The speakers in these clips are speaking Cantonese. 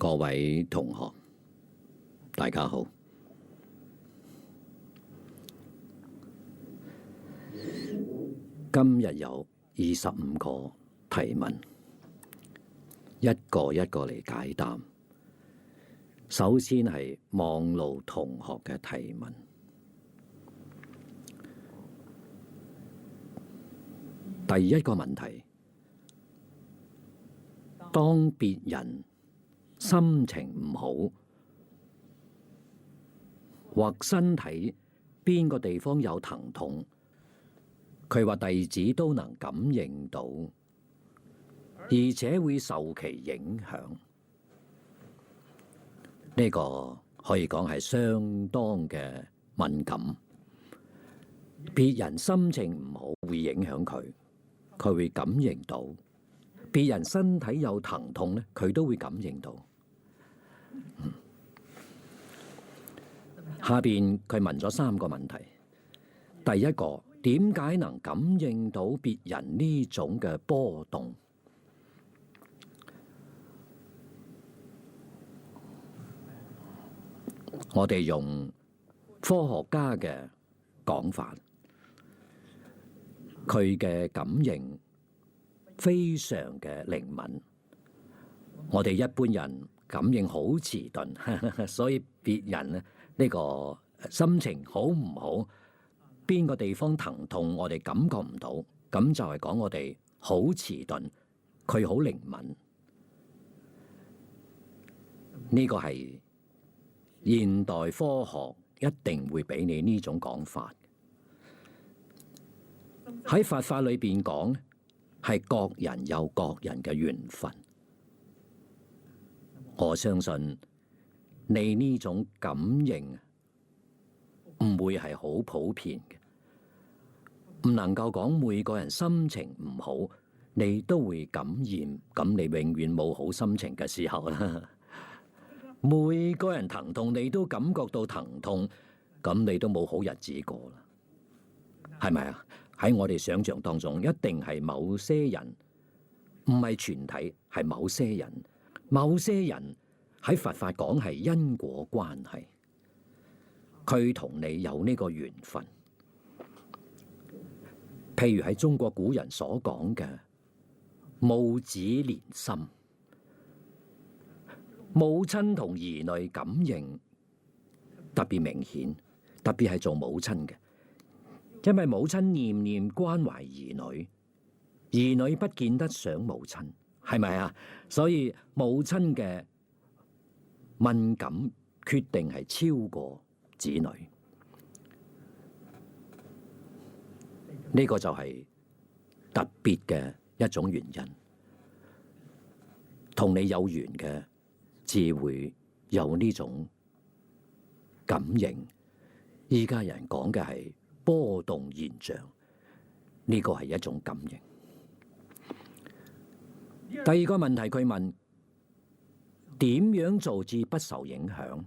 各位同學，大家好。今日有25個提問，一個一個嚟解答。首先係網路同學嘅提問。第一個問題：當別人心情唔好，或身體邊個地方有疼痛，佢話弟子都能感應到，而且會受其影響。呢個可以講係相當嘅敏感。別人心情唔好會影響佢，佢會感應到；別人身體有疼痛咧，佢都會感應到。下邊佢問咗3個問題。第一個，點解能感應到別人呢種嘅波動？我哋用科學家嘅講法，佢嘅感應非常嘅靈敏。我哋一般人感應好遲鈍，所以別人呢個心情好唔好，邊個地方疼痛，我哋感覺唔到，咁就係講我哋好遲鈍，佢好靈敏。呢個係現代科學一定會俾你呢種講法。喺佛法裏邊講，係各人有各人嘅緣分。我相信你呢種感應唔會係好普遍嘅，唔能夠講每個人心情唔好，你都會感染，咁你永遠冇好心情嘅時候啦。每個人疼痛，你都感覺到疼痛，咁你都冇好日子過啦，係咪啊？喺我哋想象當中，一定係某些人，唔係全體，係某些人。某些人喺佛法講係因果關係，佢同你有呢個緣分。譬如喺中國古人所講嘅母子連心。母親同兒女感應特別明顯，特別係做母親嘅，因為母親念念關懷兒女，兒女不見得想母親，係咪啊？所以母親嘅敏感決定係超過子女，呢個就係特別嘅一種原因，同你有緣嘅自會有呢種感應。依家人講嘅係波動現象，呢個係一種感應。第二個問題，佢問點樣做至不受影響？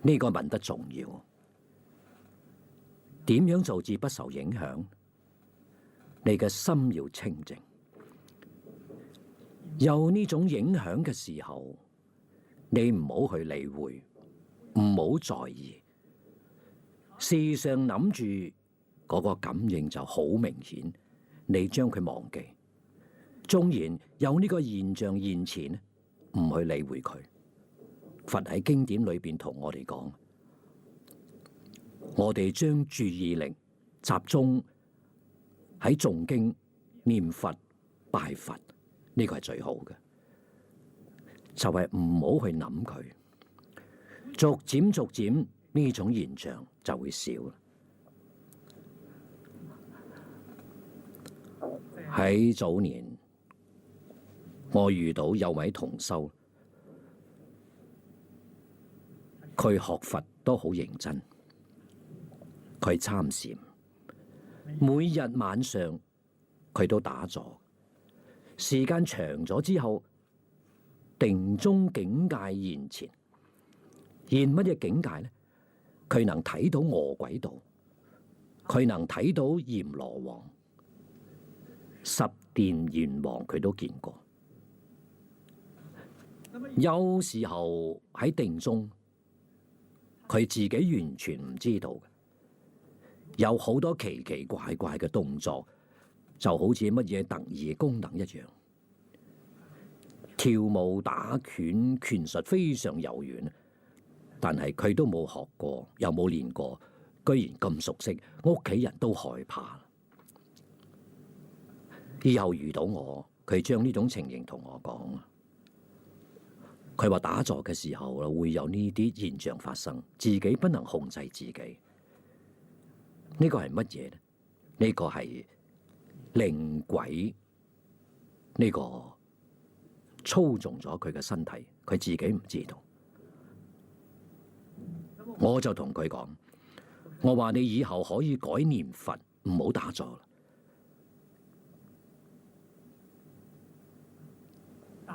呢個問得重要。點樣做至不受影響？你嘅心要清淨。有呢種影響嘅時候，你唔好去理會，唔好在意。事上諗住嗰個感應就好明顯，你將佢忘記。縱然有呢個現象現前，唔去理會佢。佛喺經典裏邊同我哋講，我哋將注意力集中喺誦經、念佛、拜佛。呢個係最好嘅，就係唔好去諗佢，逐漸呢種現象就會少啦。喺早年，我遇到有位同修，佢學佛都好認真，佢參禪，每日晚上佢都打坐。時間長咗之後，定中境界現前，現乜嘢境界呢？佢能睇到餓鬼道，佢能睇到閻羅王、十殿閻王，佢都見過。有時候喺定中，佢自己完全唔知道嘅，有好多奇奇怪怪嘅動作，就好似乜嘢特異功能一樣。跳舞、打拳，拳術非常柔軟，但係佢都冇學過，又冇練過，居然咁熟悉，屋企人都害怕。以後遇到我，佢將呢種情形同我講。佢話打坐嘅時候會有呢啲現象發生，自己不能控制自己。呢個係乜嘢呢？呢個係靈鬼，呢個操縱咗佢嘅身體，佢自己唔知道。我就同佢講，我話你以後可以改念佛，唔好打坐啦。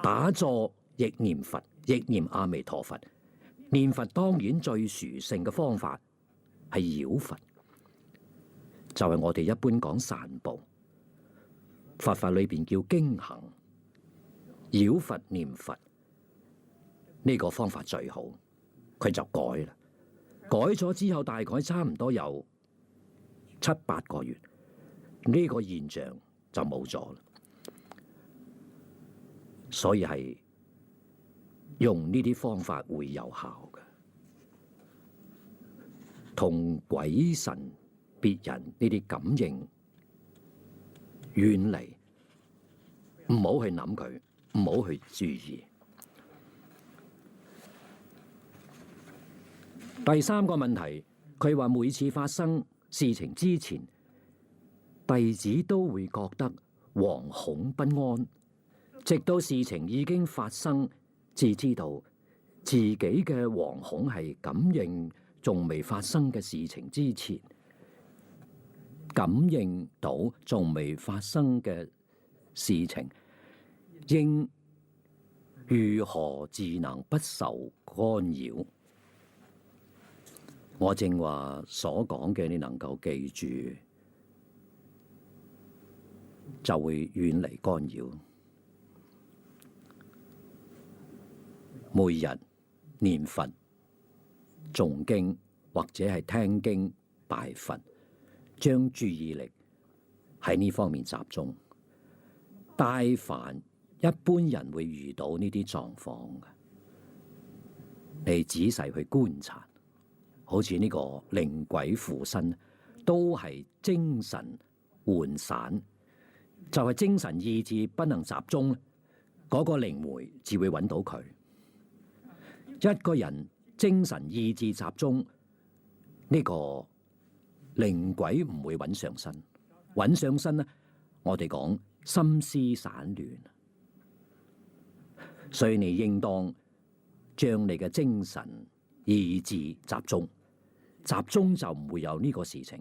打坐亦念佛，亦念阿彌陀佛。念佛當然最殊勝嘅方法係繞佛，就係我哋一般講散步。佛法裏邊叫經行，繞佛念佛呢個方法最好。佢就改啦，改咗之後大概差唔多有7-8個月，呢個現象就冇咗啦。所以係用呢啲方法會有效嘅，同鬼神別人呢啲感應遠離，唔好去諗佢，唔好去注意。第3個問題，佢話每次發生事情之前，弟子都會覺得惶恐不安。直到事情已經發生，至知道自己嘅惶恐係感應仲未發生嘅事情之前，感應到仲未發生嘅事情，應如何自能不受干擾？我正話所講嘅，你能夠記住，就會遠離干擾。每日念佛、誦經或者係聽經拜佛，將注意力喺呢方面集中。但凡一般人會遇到呢啲狀況嘅，你仔細去觀察，好似呢個靈鬼附身，都係精神渙散，就係精神意志不能集中，嗰個靈媒至會揾到佢。一個人精神意志集中，呢個靈鬼唔會揾上身。揾上身呢，我哋講心思散亂，所以你應當將你嘅精神意志集中，集中就唔會有呢個事情。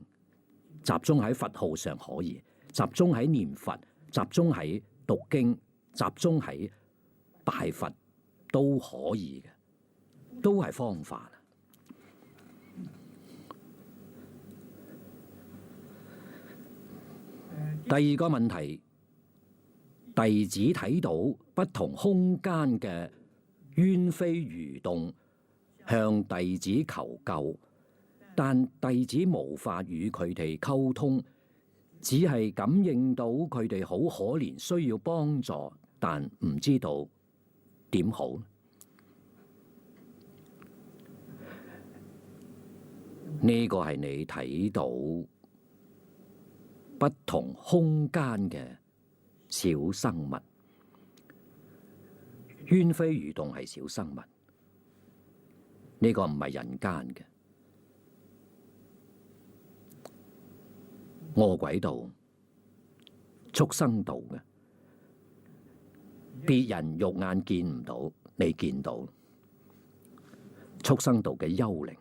集中喺佛號上可以，集中喺念佛，集中喺讀經，集中喺拜佛都可以嘅。都係方法。第2個問題，弟子睇到不同空間嘅冤飛魚動，向弟子求救，但弟子無法與佢哋溝通，只係感應到佢哋好可憐，需要幫助，但唔知道點好。呢個係你睇到不同空間嘅小生物，冤飛魚動係小生物，呢個唔係人間嘅餓鬼道、畜生道嘅，別人肉眼見唔到，你見到畜生道嘅幽靈。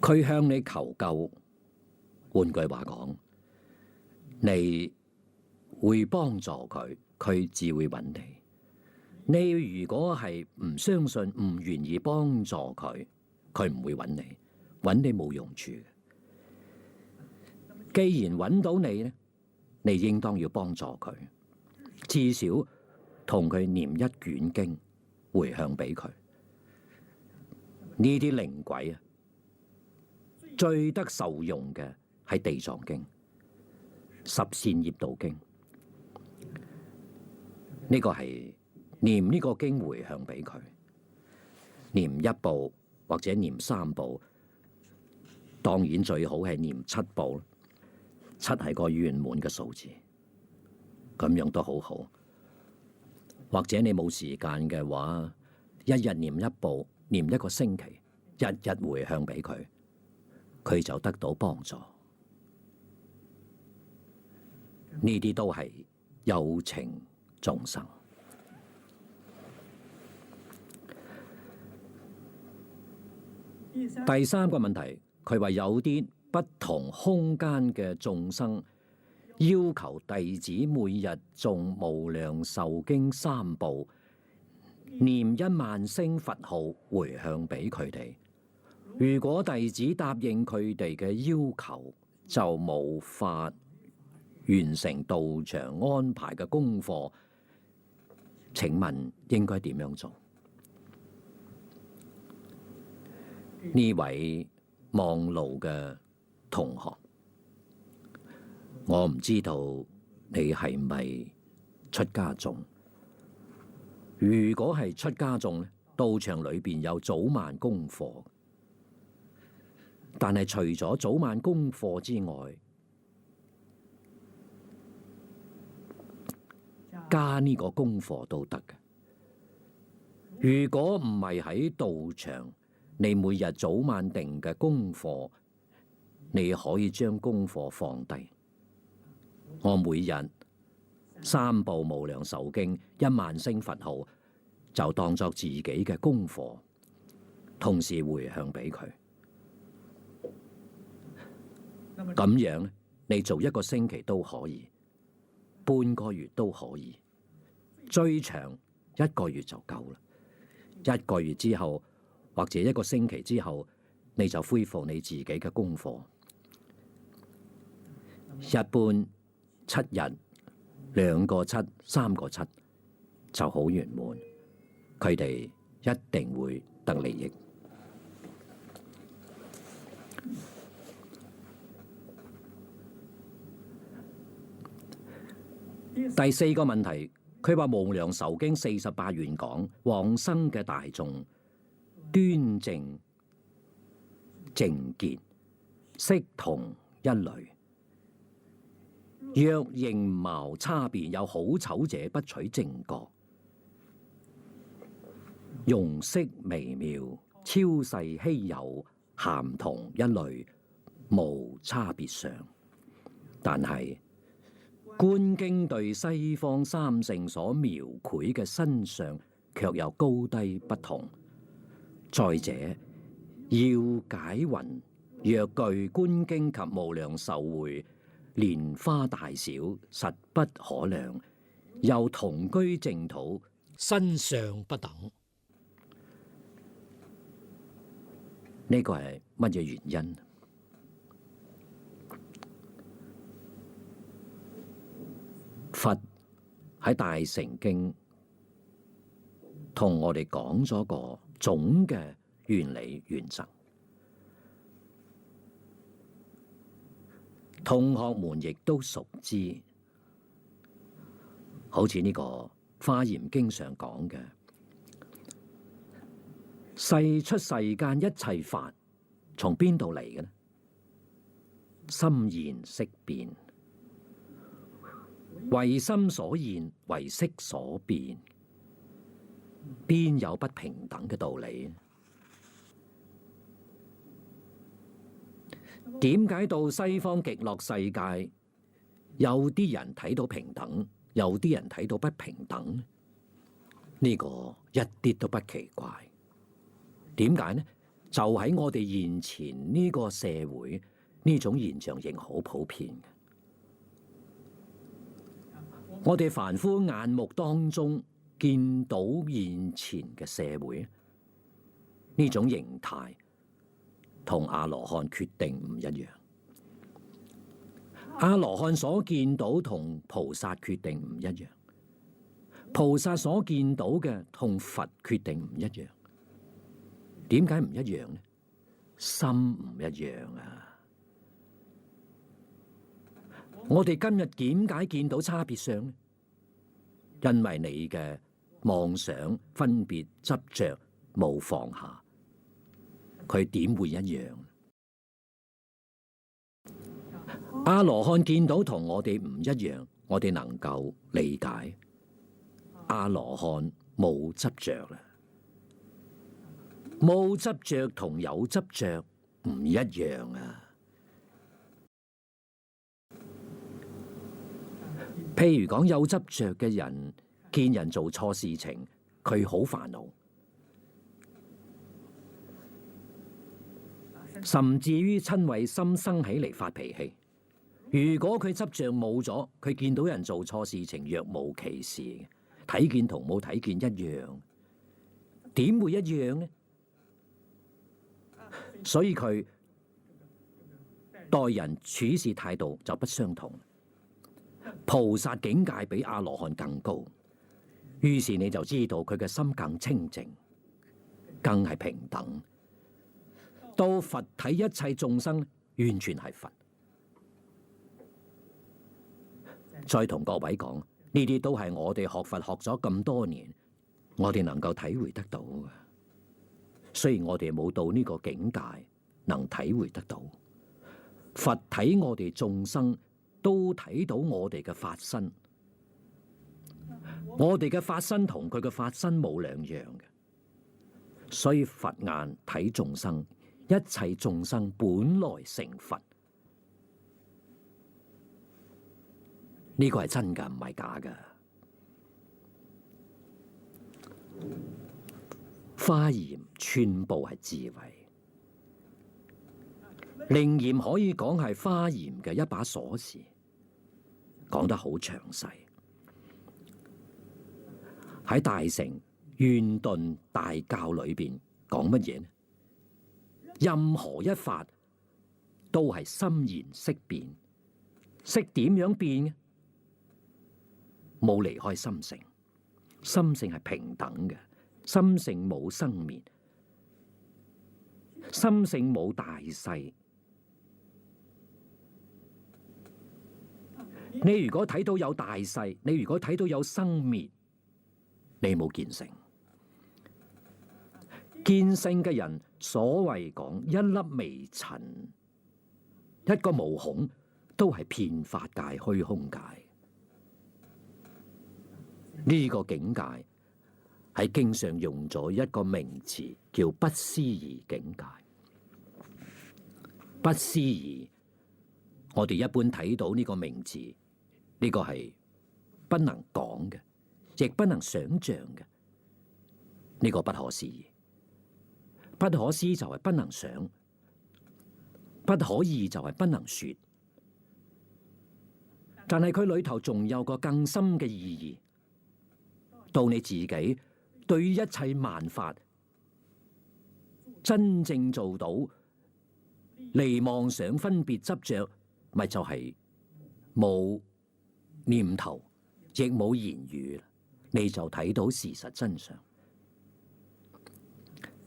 佢向你求救，換句話講，你會幫助佢，佢只會揾你。你如果係唔相信、唔願意幫助佢，佢唔會揾你，揾你冇用處。既然揾到你咧，你應當要幫助佢，至少同佢念一卷經回向俾佢。呢啲靈鬼啊，最得受用嘅係地藏經、十善業道經。呢個係念呢個經回向俾佢，念一部或者念三部，當然最好係念七部。七係個圓滿嘅數字，咁樣都好好。或者你冇時間嘅話，一日念一部，念一個星期，日日回向俾佢，佢就得到幫助。呢啲都係有情眾生。第三個問題，佢話有啲不同空間嘅眾生要求弟子每日誦無量壽經3部，念1萬聲佛號回向俾佢哋。如果弟子答應佢哋嘅要求，就無法完成道場安排嘅功課。請問應該點樣做？呢位望路嘅同學，我唔知道你係咪出家眾。如果係出家眾咧，道場裏邊有早晚功課，但係除咗早晚功課之外，加呢個功課都得嘅。如果唔係喺道場，你每日早晚定嘅功課，你可以將功課放低。我每日3部無量壽經1萬聲佛號，就當作自己嘅功課，同時回向俾佢。咁樣你做1個星期都可以，半個月都可以，最長1個月就夠啦。1個月之後，或者1個星期之後，你就恢復你自己嘅功課。一般7日2個7、3個7就好圓滿，佢哋一定會得利益。第4個問題，佢話無量壽經48願講往生嘅大眾端正淨潔，悉同一類。若形貌差別有好醜者，不取正覺。容色微妙，超細稀有，咸同一類，無差別相。但係觀經對西方三聖所描繪嘅身相，卻有高低不同。再者，要解云：若具觀經及無量壽會，蓮花大小，實不可量。又同居淨土，身相不等。呢個係乜嘢原因？佛喺大乘經同我哋講咗個總嘅原理原則，同學們亦都熟知。好似呢個《華嚴經》上講嘅，世出世間一切法，從邊度嚟嘅呢？心現色變，為心所現，為色所變，邊有不平等嘅道理？點解到西方極樂世界，有啲人睇到平等，有啲人睇到不平等？呢個一啲都不奇怪。點解呢？就喺我哋現前呢個社會，呢種現象仍好普遍嘅。我哋凡夫眼目當中見到現前嘅社會，呢種形態同阿羅漢決定唔一樣。阿羅漢所見到同菩薩決定唔一樣。菩薩所見到嘅同佛決定唔一樣。點解唔一樣呢？心唔一樣啊！我哋今日點解見到差別相呢？因為你嘅妄想、分別、執着冇放下，佢點會一樣？阿羅漢見到同我哋唔一樣，我哋能夠理解。阿羅漢冇執着啦，冇執着同有執着唔一樣啊！譬如講有執着嘅人，見人做錯事情，佢好煩惱，甚至於瞋恚心生起嚟發脾氣。如果佢執着冇咗，佢見到人做錯事情若無其事，睇見同冇睇見一樣，點會一樣呢？所以佢待人處事態度就不相同。菩薩境界比阿羅漢更高，於是你就知道佢嘅心更清淨，更係平等。到佛睇一切眾生，完全係佛。再同各位講，呢啲都係我哋學佛學咗咁多年，我哋能夠體會得到嘅。雖然我哋冇到呢個境界，能體會得到。佛睇我哋眾生，都睇到我哋嘅法身。我哋嘅法身同佢嘅法身冇兩樣嘅，所以佛眼睇眾生，一切眾生本來成佛。呢個係真㗎，唔係假㗎。華嚴全部係智慧，楞嚴可以講係華嚴嘅一把鎖匙，講得好詳細。喺大乘圓頓大教裏邊講乜嘢呢？任何一法都係心然識變，識點樣變呢？冇離開心性，心性係平等嘅，心性冇生滅，心性冇大細。你如果睇到有大細，你如果睇到有生滅，你冇見性。見性嘅人，所謂講一粒微塵，一個毛孔，都係遍法界、虛空界。呢個境界喺經上用咗一個名詞，叫不思議境界。不思議，我哋一般睇到呢個名詞，呢個係不能講嘅，亦不能想象嘅。呢個不可思議，不可思就係不能想，不可議就係不能說。但係佢裏頭仲有個更深嘅意義。到你自己對於一切萬法真正做到離妄想分別執着，咪就係冇念頭，亦冇言語，你就睇到事實真相。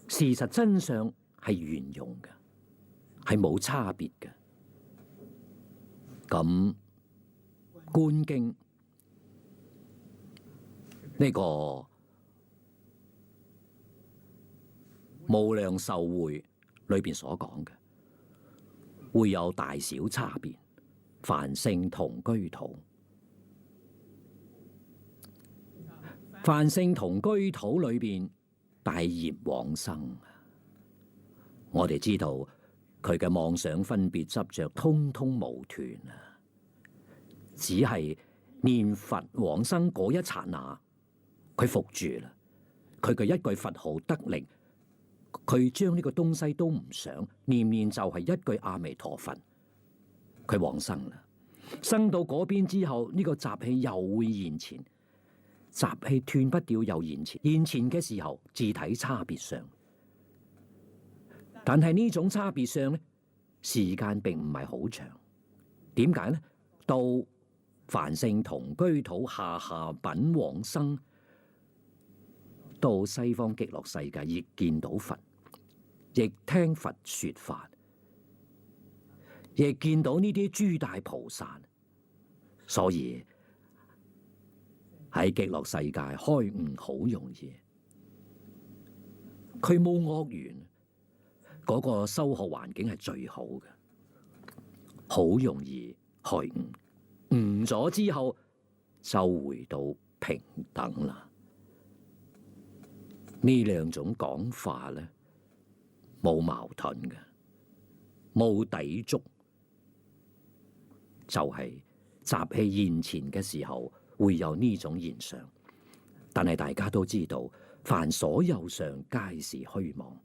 事實真相係圓融嘅，係冇差別嘅。咁觀經呢個無量壽會裏邊所講嘅，會有大小差別，凡聖同居土。凡聖同居土裏邊大業往生，我哋知道佢嘅妄想分別執着通通無斷啊，只係念佛往生嗰一剎那，佢伏住啦，佢嘅一句佛號得力，佢將呢個東西都唔想，念念就係一句阿彌陀佛，佢往生啦。生到嗰邊之後，呢個習氣又會現前，習氣斷不掉又現前，現前嘅時候自體差別相，但係呢種差別相咧，時間並唔係好長。點解呢？到凡聖同居土下品往生，到西方極樂世界，亦見到佛，亦聽佛說法，亦見到呢啲諸大菩薩，所以喺極樂世界開悟好容易。佢冇惡緣，嗰個修學環境係最好嘅，好容易開悟。悟咗之後就回到平等啦。呢兩種講法咧，冇矛盾嘅，冇抵觸，就係習氣現前嘅時候會有呢種現象。但係大家都知道，凡所有相皆是虛妄，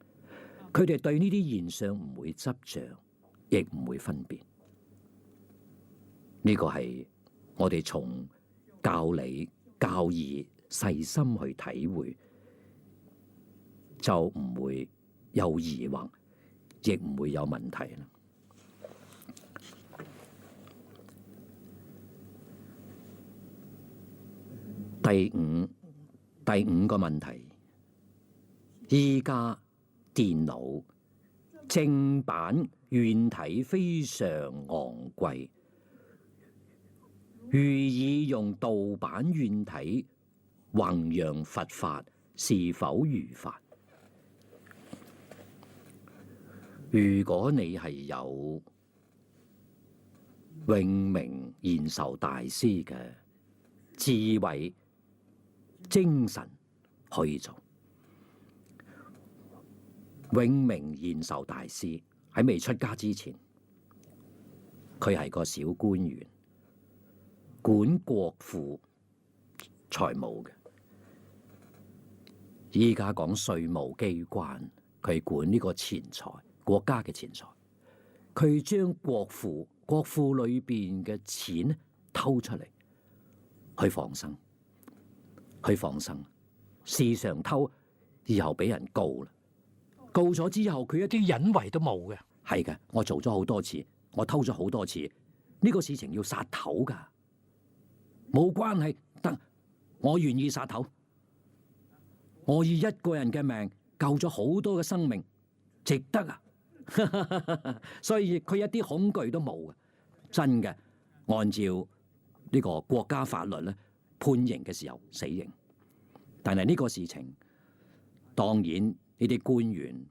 佢哋對呢啲現象唔會執着，亦唔會分別。呢個係我哋從教理教義細心去體會，就唔會有疑惑，亦唔會有問題啦。第五個問題，依家電腦正版軟體非常昂貴，寓意用盜版軟體弘揚佛法，是否如法？如果你係有永明延壽大師嘅智慧精神，可以做。永明延壽大師喺未出家之前，佢係個小官員，管國庫財務嘅。依家講稅務機關，佢管呢個錢財，國家嘅錢財。佢將國庫裏邊嘅錢偷出嚟，去放生，時常偷，以後俾人告啦。告咗之後，佢一啲隱圍都冇嘅。係嘅，我做咗好多次，我偷咗好多次，呢個事情要殺頭噶，冇關係，得，我願意殺頭，我以一個人嘅命救咗好多嘅生命，值得啊！所以佢一啲恐懼都冇嘅，真嘅。按照呢個國家法律咧，判刑嘅時候死刑，但係呢個事情當然。呢啲官員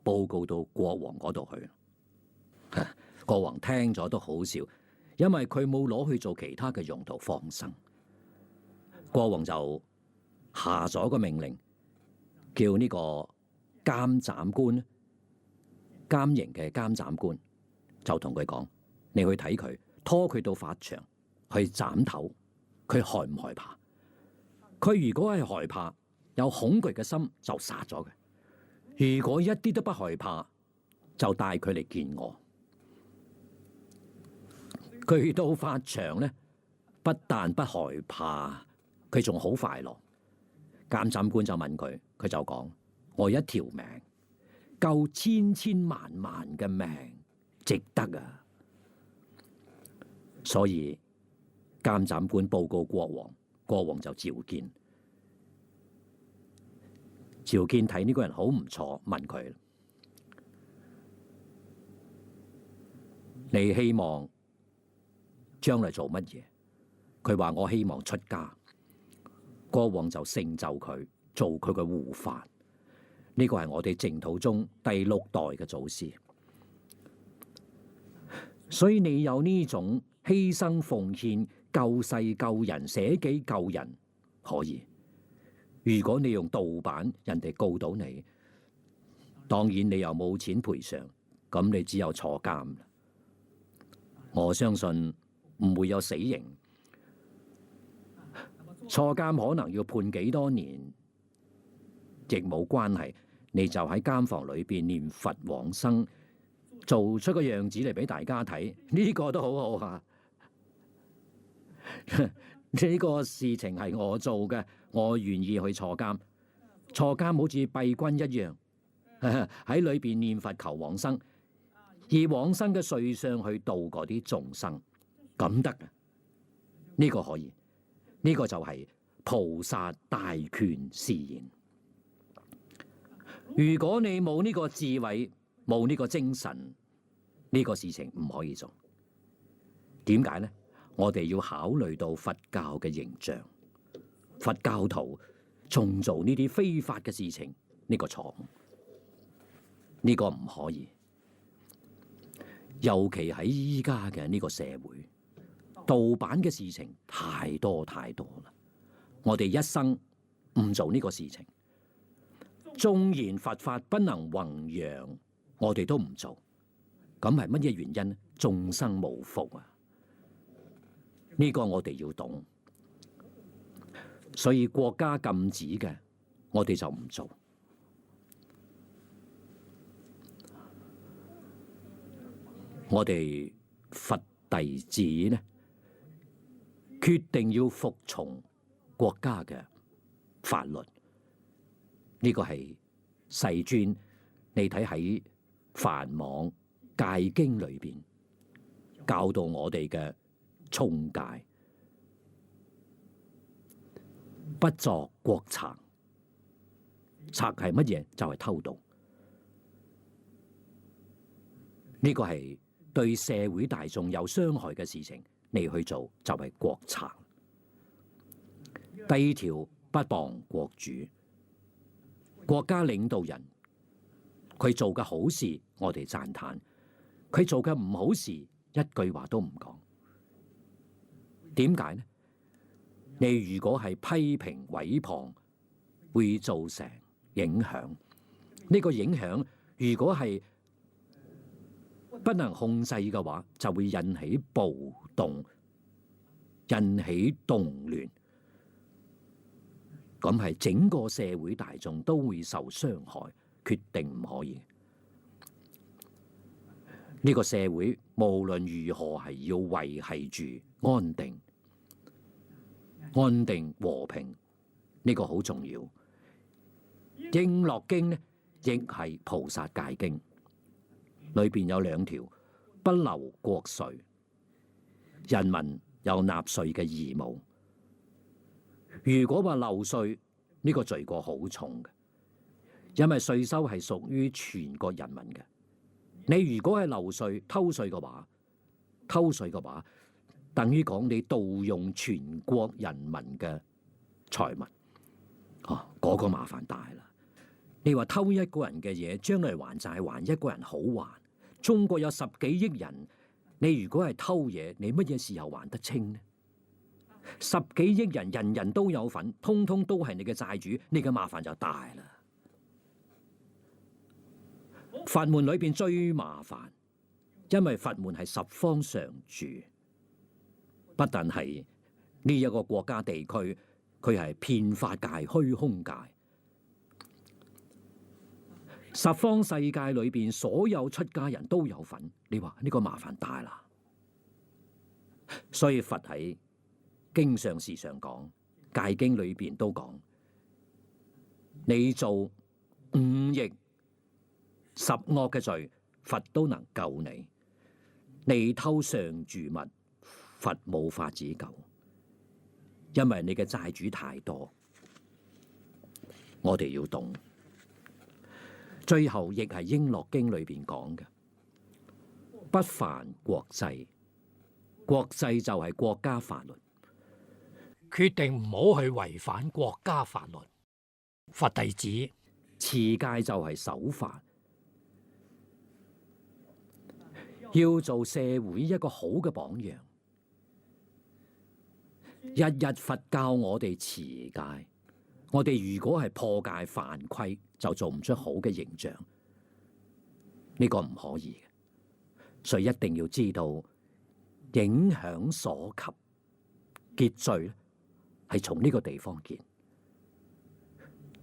報告到國王嗰度去，國王聽咗都好笑，因為佢冇攞去做其他嘅用途放生。國王就下咗個命令，叫呢個監斬官、監刑嘅監斬官就同佢講：你去睇佢，拖佢到法場去斬頭，佢害唔害怕？佢如果係害怕、有恐懼嘅心，就殺咗佢。如果一啲都不害怕，就帶佢嚟見我。佢到法場咧，不但不害怕，佢仲好快樂。監斬官就問佢，佢就講：我一條命救千千萬萬嘅命，值得啊！所以監斬官報告國王，國王就召見。趙建睇呢個人好唔錯，問佢：你希望將來做乜嘢？佢話：我希望出家。國王就成就佢，做佢嘅護法。呢個係我哋淨土宗第6代嘅祖師。所以你有呢種犧牲奉獻、救世救人、捨己救人，可以。如果你用盜版，人哋告到你，當然你又冇錢賠償，咁你只有坐監。我相信唔會有死刑，坐監可能要判幾多年，亦冇關係。你就喺監房裏邊念佛往生，做出個樣子嚟俾大家睇，呢個都好好啊！呢個事情係我做嘅。我願意去坐監，坐監好似閉關一樣，喺裏邊念佛求往生，以往生嘅瑞相去度嗰啲眾生，咁得嘅。呢個可以，呢個就係菩薩大權示現。如果你冇呢個智慧，冇呢個精神，呢個事情唔可以做。點解呢？我哋要考慮到佛教嘅形象，佛教徒重做呢啲非法嘅事情，呢個錯誤，呢個唔可以。尤其喺依家嘅呢個社會，盜版嘅事情太多太多啦。我哋一生唔做呢個事情，縱然佛法不能弘揚，我哋都唔做。咁係乜嘢原因呢？眾生無福啊！呢個我哋要懂。所以國家禁止嘅，我哋就唔做。我哋佛弟子呢，決定要服從國家嘅法律。呢個係世尊你睇喺《梵網戒經》裏邊教導我哋嘅衝戒，不作國賊。賊係乜嘢？就係偷盜。呢個係對社會大眾有傷害嘅事情，你去做就係國賊。第二條，不謗國主。國家領導人佢做嘅好事，我哋讚嘆；佢做嘅唔好事，一句話都唔講。點解呢？你如果係批評毀謗，會造成影響。呢個影響如果係不能控制嘅話，就會引起暴動，引起動亂。咁係整個社會大眾都會受傷害，決定唔可以。呢個社會無論如何係要維繫住安定、安定和平，呢個好重要。應樂經呢，亦係菩薩戒經，裏邊有兩條：不留國稅，人民有納稅嘅義務。如果話漏稅，呢個罪過好重嘅，因為稅收係屬於全國人民嘅。你如果係漏稅、偷稅嘅話，等於講你盜用全國人民嘅財物，嗰個麻煩大啦。你話偷一個人嘅嘢，將來還債還一個人好還。中國有10幾億人，你如果係偷嘢，你乜嘢時候還得清呢？10幾億人，人人都有份，通通都係你嘅債主，你嘅麻煩就大啦。佛門裏邊最麻煩，因為佛門係十方常住，不但係呢一個國家地區，佢係遍法界、虛空界，十方世界裏邊所有出家人都有份。你話呢個麻煩大啦，所以佛喺經上時常講，戒經裏邊都講，你做5逆10惡嘅罪，佛都能救你；你偷常住物，佛冇法子救，因為你嘅債主太多。我哋要懂。最後亦係應樂經裏邊講嘅，不犯國制。國制就係國家法律。決定唔好去違反國家法律。佛弟子持戒就係守法，要做社會一個好嘅榜樣。日日佛教我哋持戒，我哋如果係破戒犯規，就做唔出好嘅形象。呢個唔可以嘅，所以一定要知道影響所及，結罪係從呢個地方結，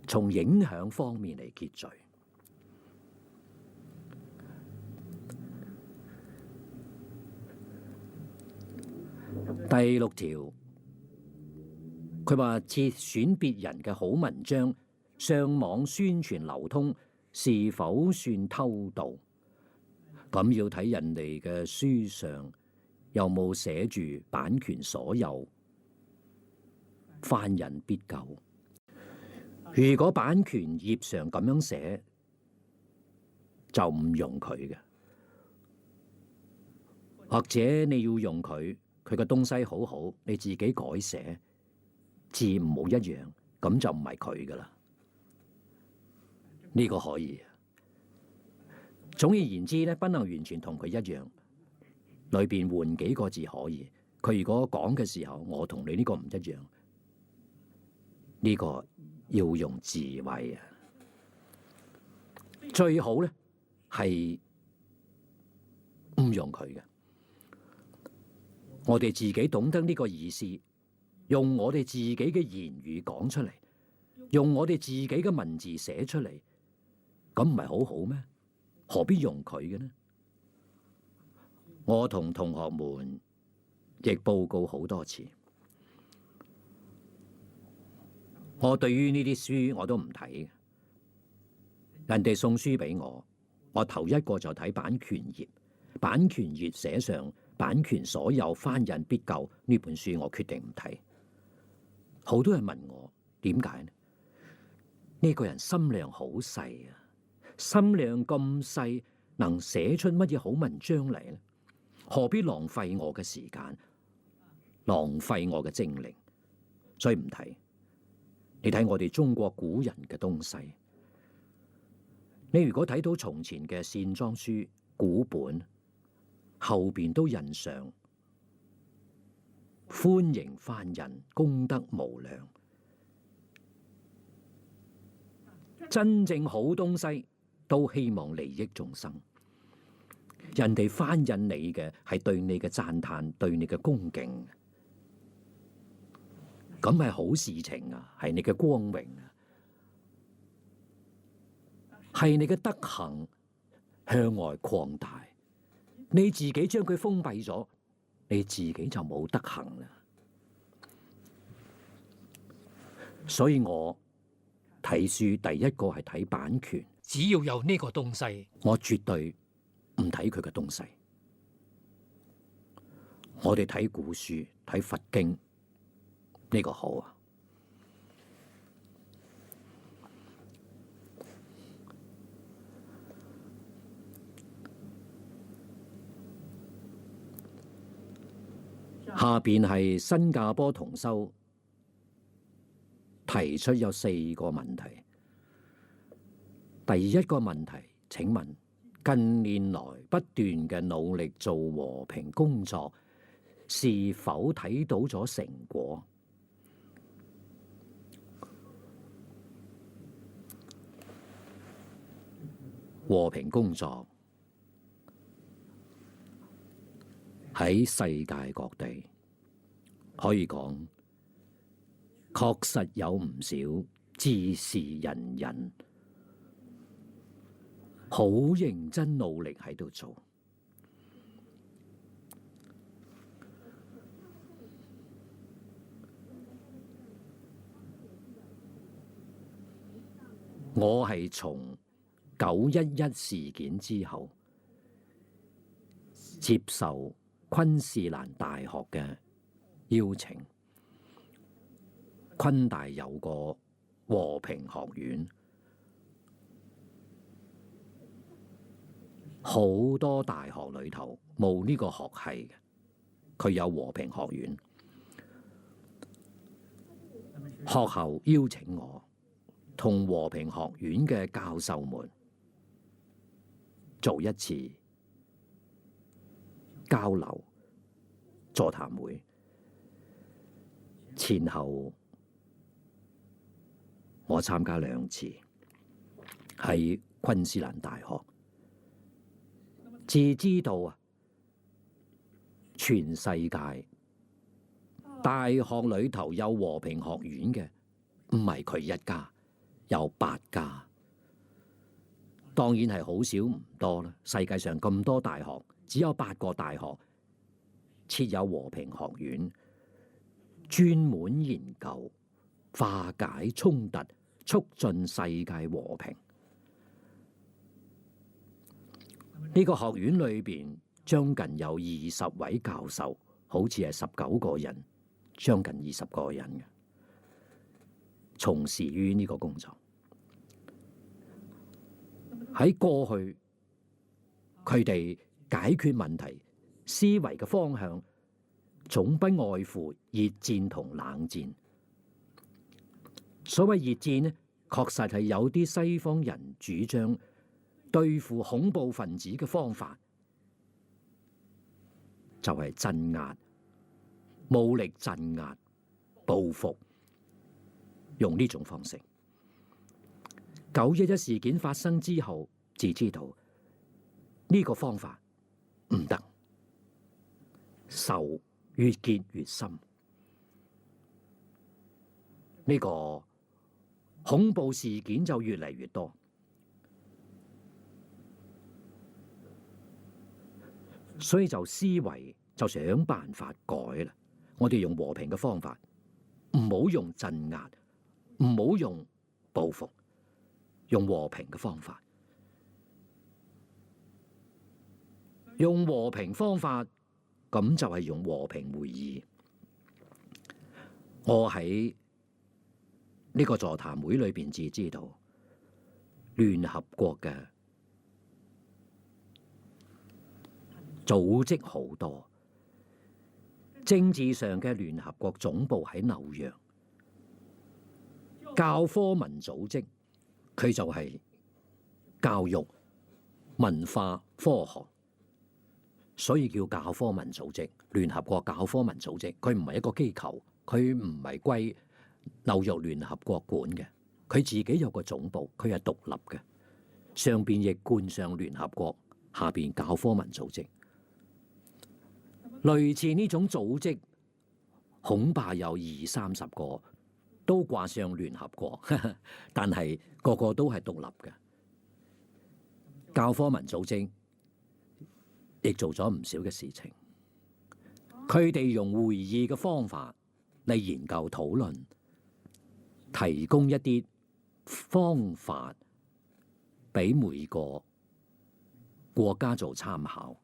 從影響方面嚟結罪。第6條，佢話竊選別人嘅好文章，上網宣傳流通，是否算偷盜？咁要睇人哋嘅書上有冇寫住版權所有，犯人必究。如果版權頁上咁樣寫，就唔用佢嘅，或者你要用佢嘅東西好好，你自己改寫字唔好一樣，咁就唔係佢噶啦。呢個可以。總而言之咧，不能完全同佢一樣，裏邊換幾個字可以。佢如果講嘅時候，我同你呢個唔一樣，呢個要用智慧啊！最好咧係唔用佢嘅，我哋自己懂得呢個意思，用我哋自己嘅言語講出嚟，用我哋自己嘅文字寫出嚟，咁唔係好好咩？何必用佢嘅呢？我同同學們亦報告好多次，我對於呢啲書我都唔睇嘅。人哋送書俾我，我頭一個就睇版權頁，版權頁寫上版權所有，翻印必究，呢本書我決定唔睇。好多人問我點解呢？呢個人心量好細啊！心量咁細，能寫出乜嘢好文章嚟呢？何必浪費我嘅時間，浪費我嘅精力？所以唔睇。你睇我哋中國古人嘅東西，你如果睇到從前嘅線裝書古本，後邊都印上歡迎翻印，功德無量。真正好東西都希望利益眾生，人哋翻印你嘅係對你嘅讚嘆，對你嘅恭敬，咁係好事情啊，係你嘅光榮啊，係你嘅德行向外擴大。你自己將佢封閉咗，你自己就冇德行啦。所以我睇書第一個係睇版權，只要有呢個東西，我絕對唔睇佢嘅東西。我哋睇古書，睇佛經，呢個好啊。下邊係新加坡同修提出有4個問題。第一個問題，請問近年來不斷嘅努力做和平工作，是否睇到咗成果？和平工作喺世界各地，可以講確實有唔少志士仁人好認真努力喺度做。我係從911事件之後接受昆士蘭大學嘅邀請，昆大有個和平學院，好多大學裏頭冇呢個學系嘅，佢有和平學院。學校邀請我同和平學院嘅教授們做一次交流座談會，前後我參加2次，喺昆士蘭大學。至知道啊，全世界大學裏頭有和平學院嘅唔係佢一家，有8家。當然係好少唔多啦。世界上咁多大學，只有8個大學設有和平學院，專門研究化解衝突，促進世界和平。呢個學院裏邊將近有20位教授，好似係19個人，將近20個人嘅從事於呢個工作。喺過去佢哋解決問題思維嘅方向，總不外乎熱戰同冷戰。所謂熱戰呢，確實係有啲西方人主張對付恐怖分子嘅方法，就係鎮壓、武力鎮壓、報復，用呢種方式。911事件發生之後，至知道呢個方法唔得，仇越結越深。呢個恐怖事件就越嚟越多，所以就思維就想辦法改啦。我哋用和平嘅方法，唔好用鎮壓，唔好用報復，用和平嘅方法。用和平方法，咁就係用和平會議。我喺呢個座談會裏邊至知道，聯合國嘅組織好多，政治上嘅聯合國總部喺紐約，教科文組織佢就係教育、文化、科學，所以叫教科文組織。聯合國教科文組織，佢唔係一個機構，佢唔係歸紐約聯合國管嘅，佢自己有個總部，佢係獨立嘅，上邊亦冠上聯合國，下邊教科文組織。類似呢種組織，恐怕有20-30個，都掛上聯合國，但係個個都係獨立嘅。教科文組織亦做咗唔少嘅事情，佢哋用會議嘅方法嚟研究討論，提供一啲方法俾每個國家做參考。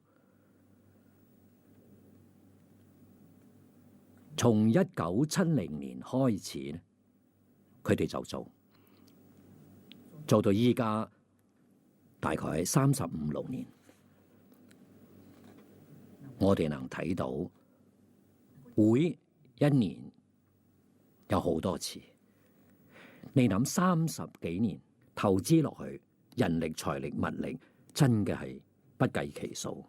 從1970年開始咧，佢哋就做到依家，大概係35-36年。我哋能睇到會一年有好多次。你諗30幾年投資落去，人力、財力、物力，真嘅係不計其數。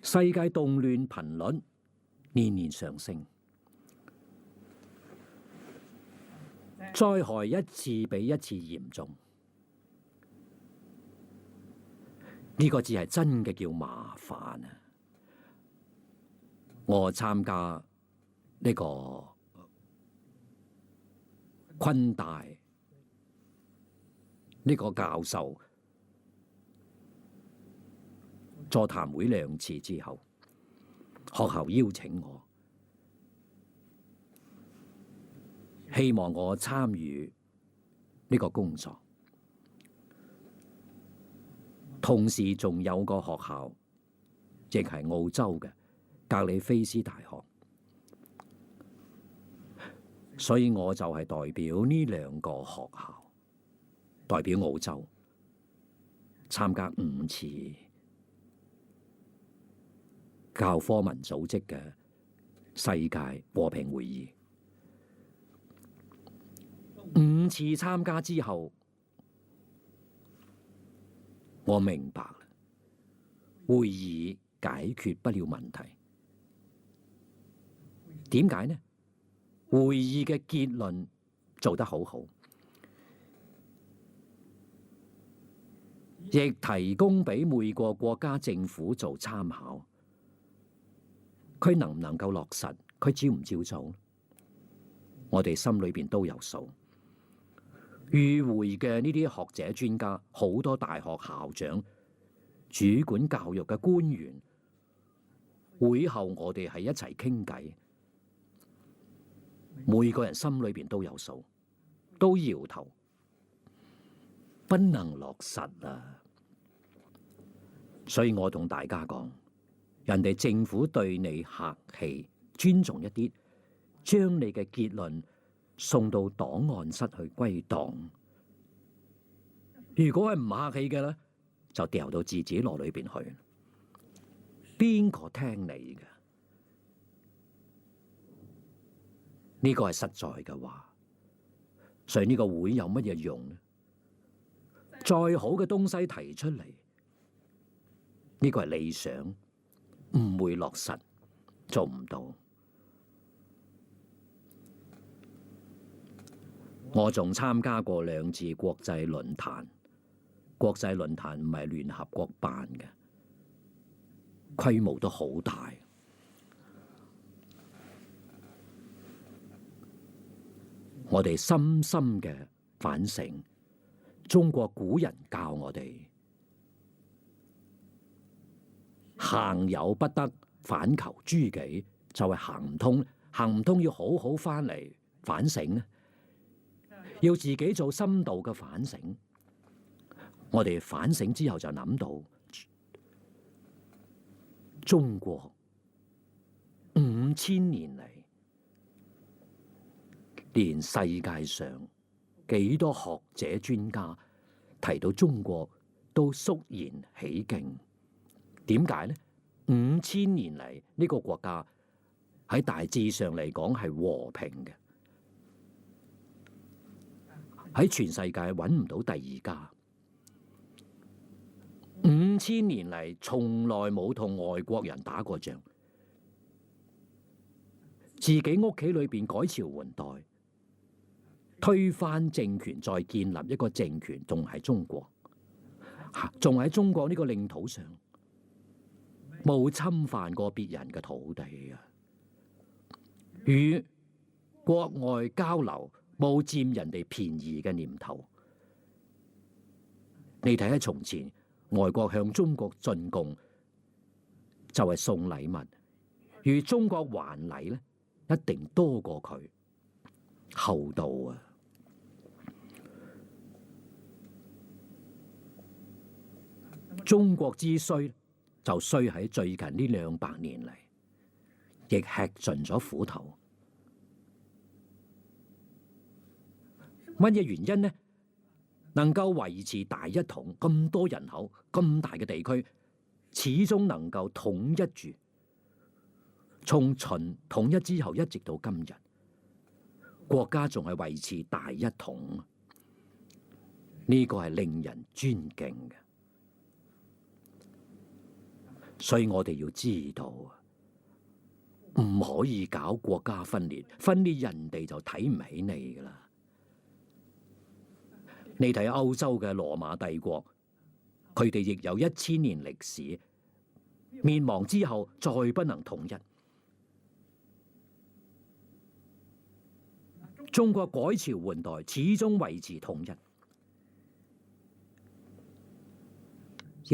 世界動亂頻率年年上升，災害一次比一次嚴重。呢個字係真嘅叫麻煩啊！我參加呢個昆大呢個教授座談會2次之後，學校邀請我，希望我參與呢個工作。同時仲有個學校，亦係澳洲嘅格里菲斯大學，所以我就係代表呢2個學校，代表澳洲參加5次教科文組織嘅世界和平會議。5次參加之後，我明白啦，會議解決不了問題。點解呢？會議嘅結論做得好好，亦提供俾每個國家政府做參考。佢能唔能夠落實？佢照唔照做？我哋心裏邊都有數。與會嘅呢啲學者專家，好多大學校長、主管教育嘅官員，會後我哋係一齊傾偈，每個人心裏邊都有數，都搖頭，不能落實啊！所以我同大家講，人哋政府對你客氣，尊重一啲，將你嘅結論送到檔案室去歸檔。如果係唔客氣嘅咧，就掉到字紙籮裏邊去。邊個聽你嘅？呢個係實在嘅話，所以呢個會有乜嘢用呢？再好嘅東西提出嚟，呢個係理想，唔會落實，做唔到。我仲參加過2次國際論壇，國際論壇唔係聯合國辦嘅，規模都好大。我哋深深嘅反省，中國古人教我哋行有不得，反求諸己，就係行唔通，行唔通要好好翻嚟反省，要自己做深度嘅反省。我哋反省之後就諗到，中國5000年嚟，連世界上幾多學者專家提到中國都肅然起敬。點解呢？5000年嚟呢個國家喺大致上嚟講係和平嘅，喺全世界揾唔到第二家。5000年嚟從來冇同外國人打過仗，自己屋企裏邊改朝換代，推翻政權，再建立一個政權，仲係中國，仲喺中國呢個領土上，冇侵犯過別人嘅土地啊！與國外交流，冇佔人哋便宜嘅念頭。你睇下從前，外國向中國進貢就係送禮物，與中國還禮咧，一定多過佢厚道啊！中國之衰就衰喺最近呢200年嚟，亦吃盡咗苦頭。乜嘢原因呢？能夠維持大一統，咁多人口，咁大嘅地區，始終能夠統一住。從秦統一之後一直到今日，國家仲係維持大一統，呢個係令人尊敬嘅。所以我哋要知道，唔可以搞國家分裂，分裂人哋就睇唔起你噶啦。你睇歐洲嘅羅馬帝國，佢哋亦有1000年歷史，滅亡之後再不能統一。中國改朝換代，始終維持統一。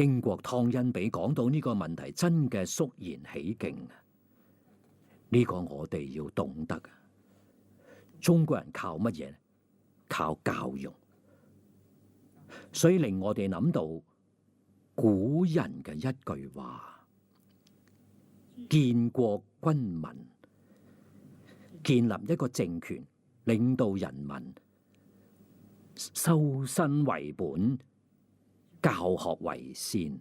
英國湯恩比講到呢個問題，真嘅肅然起敬啊！呢個我哋要懂得。中國人靠乜嘢？靠教育。所以令我哋諗到古人嘅一句話：建國軍民，建立一個政權，領導人民，修身為本，教學為先。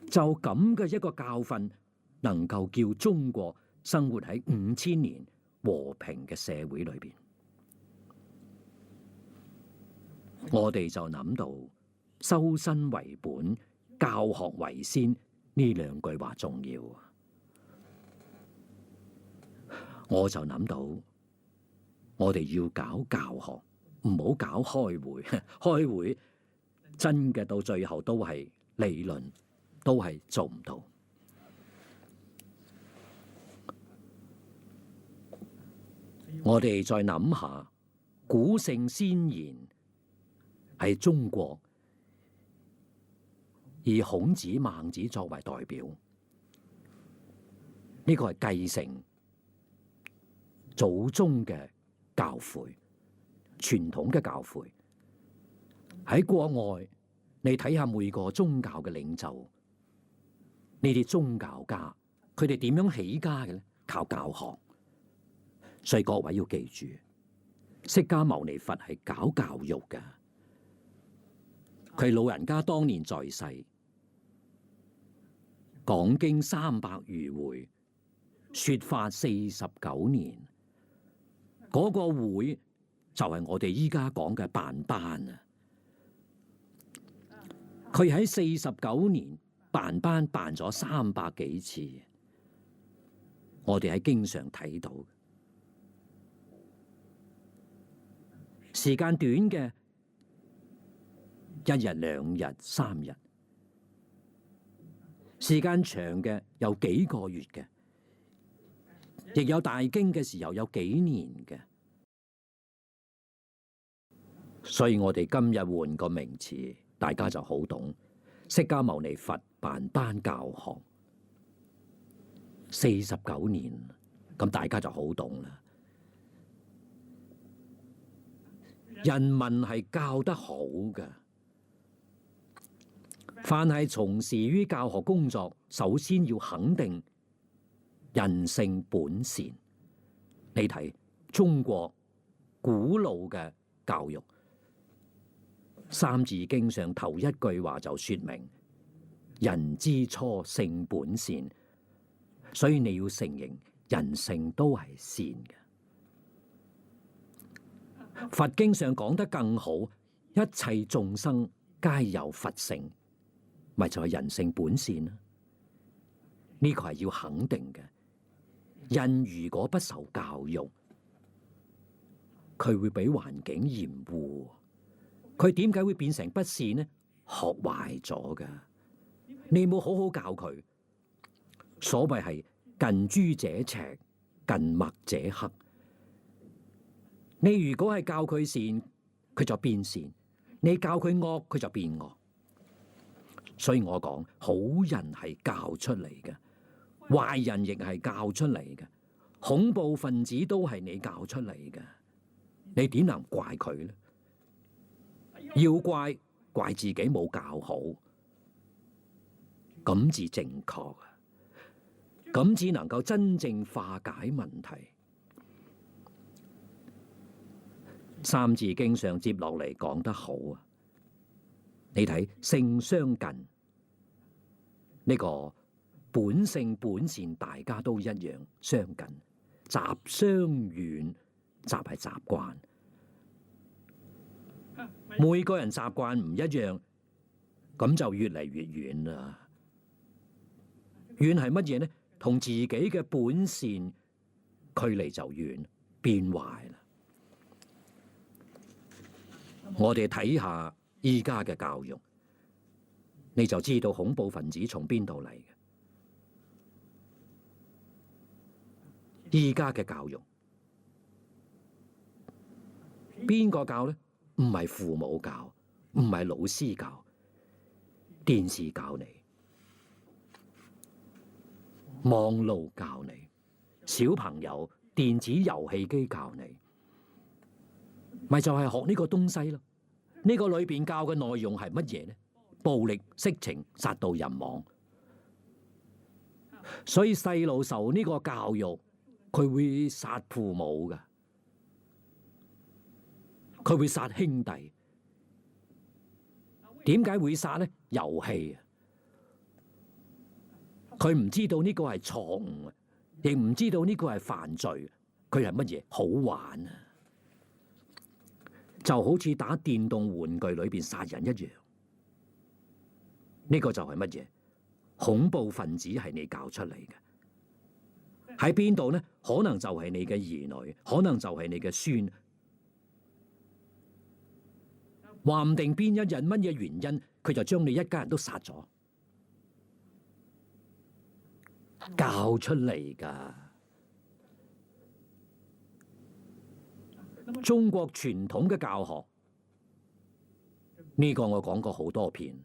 就咁嘅一個教訓，能夠叫中國生活喺5000年和平嘅社會裏邊。我哋就諗到修身為本、教學為先呢2句話重要。我就諗到我哋要搞教學，唔好搞開會。開會真嘅到最後都係理論，都係做唔到。我哋再諗下古聖先賢喺中國，以孔子、孟子作為代表，呢個係繼承祖宗嘅教誨，傳統嘅教誨。喺國外，你睇下每個宗教嘅領袖，呢啲宗教家，佢哋點樣起家嘅咧？靠教學。所以各位要記住，釋迦牟尼佛係搞教育嘅。佢老人家當年在世，講經300餘回，說法49年。嗰個會就係我哋依家講嘅辦班啊！佢喺49年辦班辦咗300幾次，我哋喺經上睇到。時間短嘅1日、2日、3日，時間長嘅有幾個月嘅，亦有大經嘅時候有幾年嘅。所以我哋今日換個名詞，大家就好懂。釋迦牟尼佛辦班教學49年，咁大家就好懂啦。人民係教得好嘅，凡係從事於教學工作，首先要肯定人性本善。你睇中國古老嘅教育，《三字經》上頭一句話就說明人之初性本善，所以你要承認人性都係善嘅。佛經上講得更好，一切眾生皆有佛性，咪就係人性本善啦。呢個係要肯定嘅。人如果不受教育，佢會俾環境嚴污，佢點解會變成不善呢？學壞咗噶，你冇好好教佢。所謂係近朱者赤，近墨者黑。你如果係教佢善，佢就變善；你教佢惡，佢就變惡。所以我講，好人係教出嚟嘅，壞人亦係教出嚟嘅，恐怖分子都係你教出嚟嘅。你點能怪佢呢？要怪自己冇教好，咁至正確啊！咁至能夠真正化解問題。三字經上接落嚟講得好啊！你睇性相近，呢個本性本善，大家都一樣相近。習相遠，習係習慣。每個人習慣唔一樣，咁就越嚟越遠啦。遠係乜嘢呢？同自己嘅本善距離就遠，變壞啦。我哋睇下依家嘅教育，你就知道恐怖分子從邊度嚟嘅。依家嘅教育，邊個教呢？唔係父母教，唔係老師教，電視教你，網路教你，小朋友電子遊戲機教你，咪就係學呢個東西咯。呢個裏邊教嘅內容係乜嘢呢？暴力、色情、殺盜淫妄。所以細路受呢個教育，佢會殺父母㗎，佢會殺兄弟。點解會殺呢？遊戲啊！佢唔知道呢個係錯誤，亦唔知道呢個係犯罪。佢係乜嘢？好玩啊！就好似打電動玩具裏邊殺人一樣。呢個就係乜嘢？恐怖分子係你教出嚟嘅。喺邊度呢？可能就係你嘅兒女，可能就係你嘅孫。話唔定邊一日乜嘢原因，佢就將你一家人都殺咗。教出嚟㗎。中國傳統嘅教學，呢個我講過好多遍。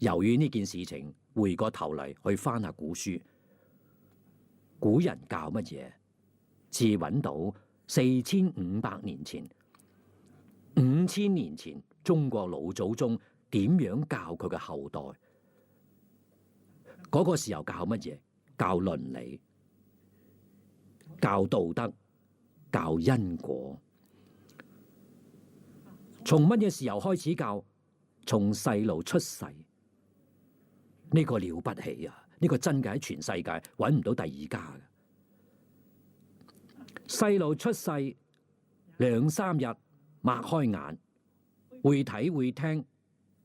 由於呢件事情，回過頭嚟去翻下古書，古人教乜嘢？自揾到4500年前、5000年前，中國老祖宗點樣教佢嘅後代？嗰個時候教乜嘢？教倫理、教道德、教因果。從乜嘢時候開始教？從細路出世，呢個了不起啊！呢個真嘅喺全世界揾唔到第二家嘅。細路出世2、3日，擘開眼，會睇會聽，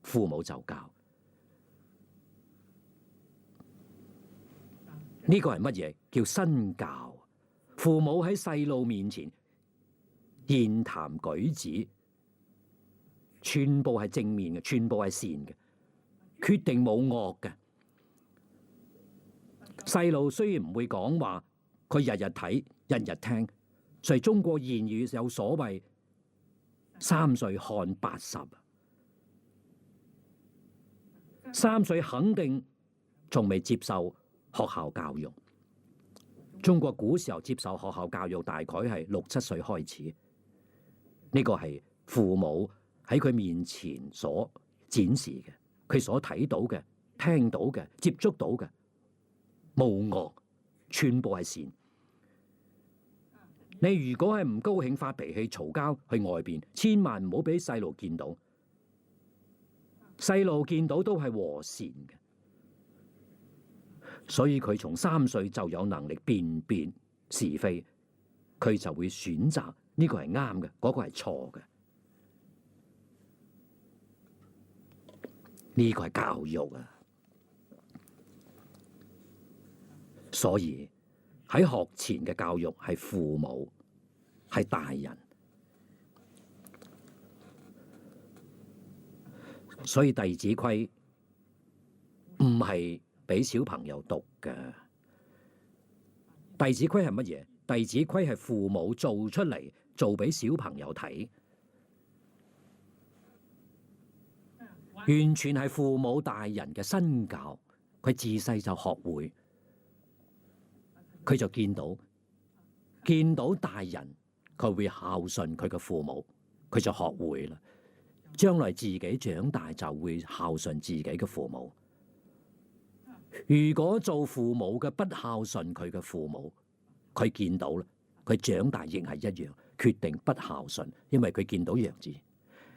父母就教。呢個係乜嘢？叫身教。父母喺細路面前言談舉止，全部係正面嘅，全部係善嘅，決定冇惡嘅。細路雖然唔會講話，佢日日睇，日日聽。所以中國諺語有所謂3歲看80。3歲肯定仲未接受學校教育。中國古時候接受學校教育大概係6、7歲開始。呢個係父母喺佢面前所展示嘅，佢所睇到嘅、聽到嘅、接觸到嘅，無惡，全部係善。你如果係唔高興、發脾氣、嘈交，去外邊，千萬唔好俾細路見到。細路見到都係和善嘅，所以佢從3歲就有能力辨別是非，佢就會選擇呢個係啱嘅，嗰個係錯嘅。呢個係教育啊！所以喺學前嘅教育係父母，係大人。所以《弟子規》唔係俾小朋友讀嘅，《弟子規》係乜嘢？《弟子規》係父母做出嚟，做俾小朋友睇，完全係父母大人嘅身教。佢自細就學會，佢就見到大人，佢會孝順佢嘅父母，佢就學會啦。將來自己長大就會孝順自己嘅父母。如果做父母嘅不孝順佢嘅父母，佢見到啦，佢長大亦係一樣，決定不孝順，因為佢見到樣子。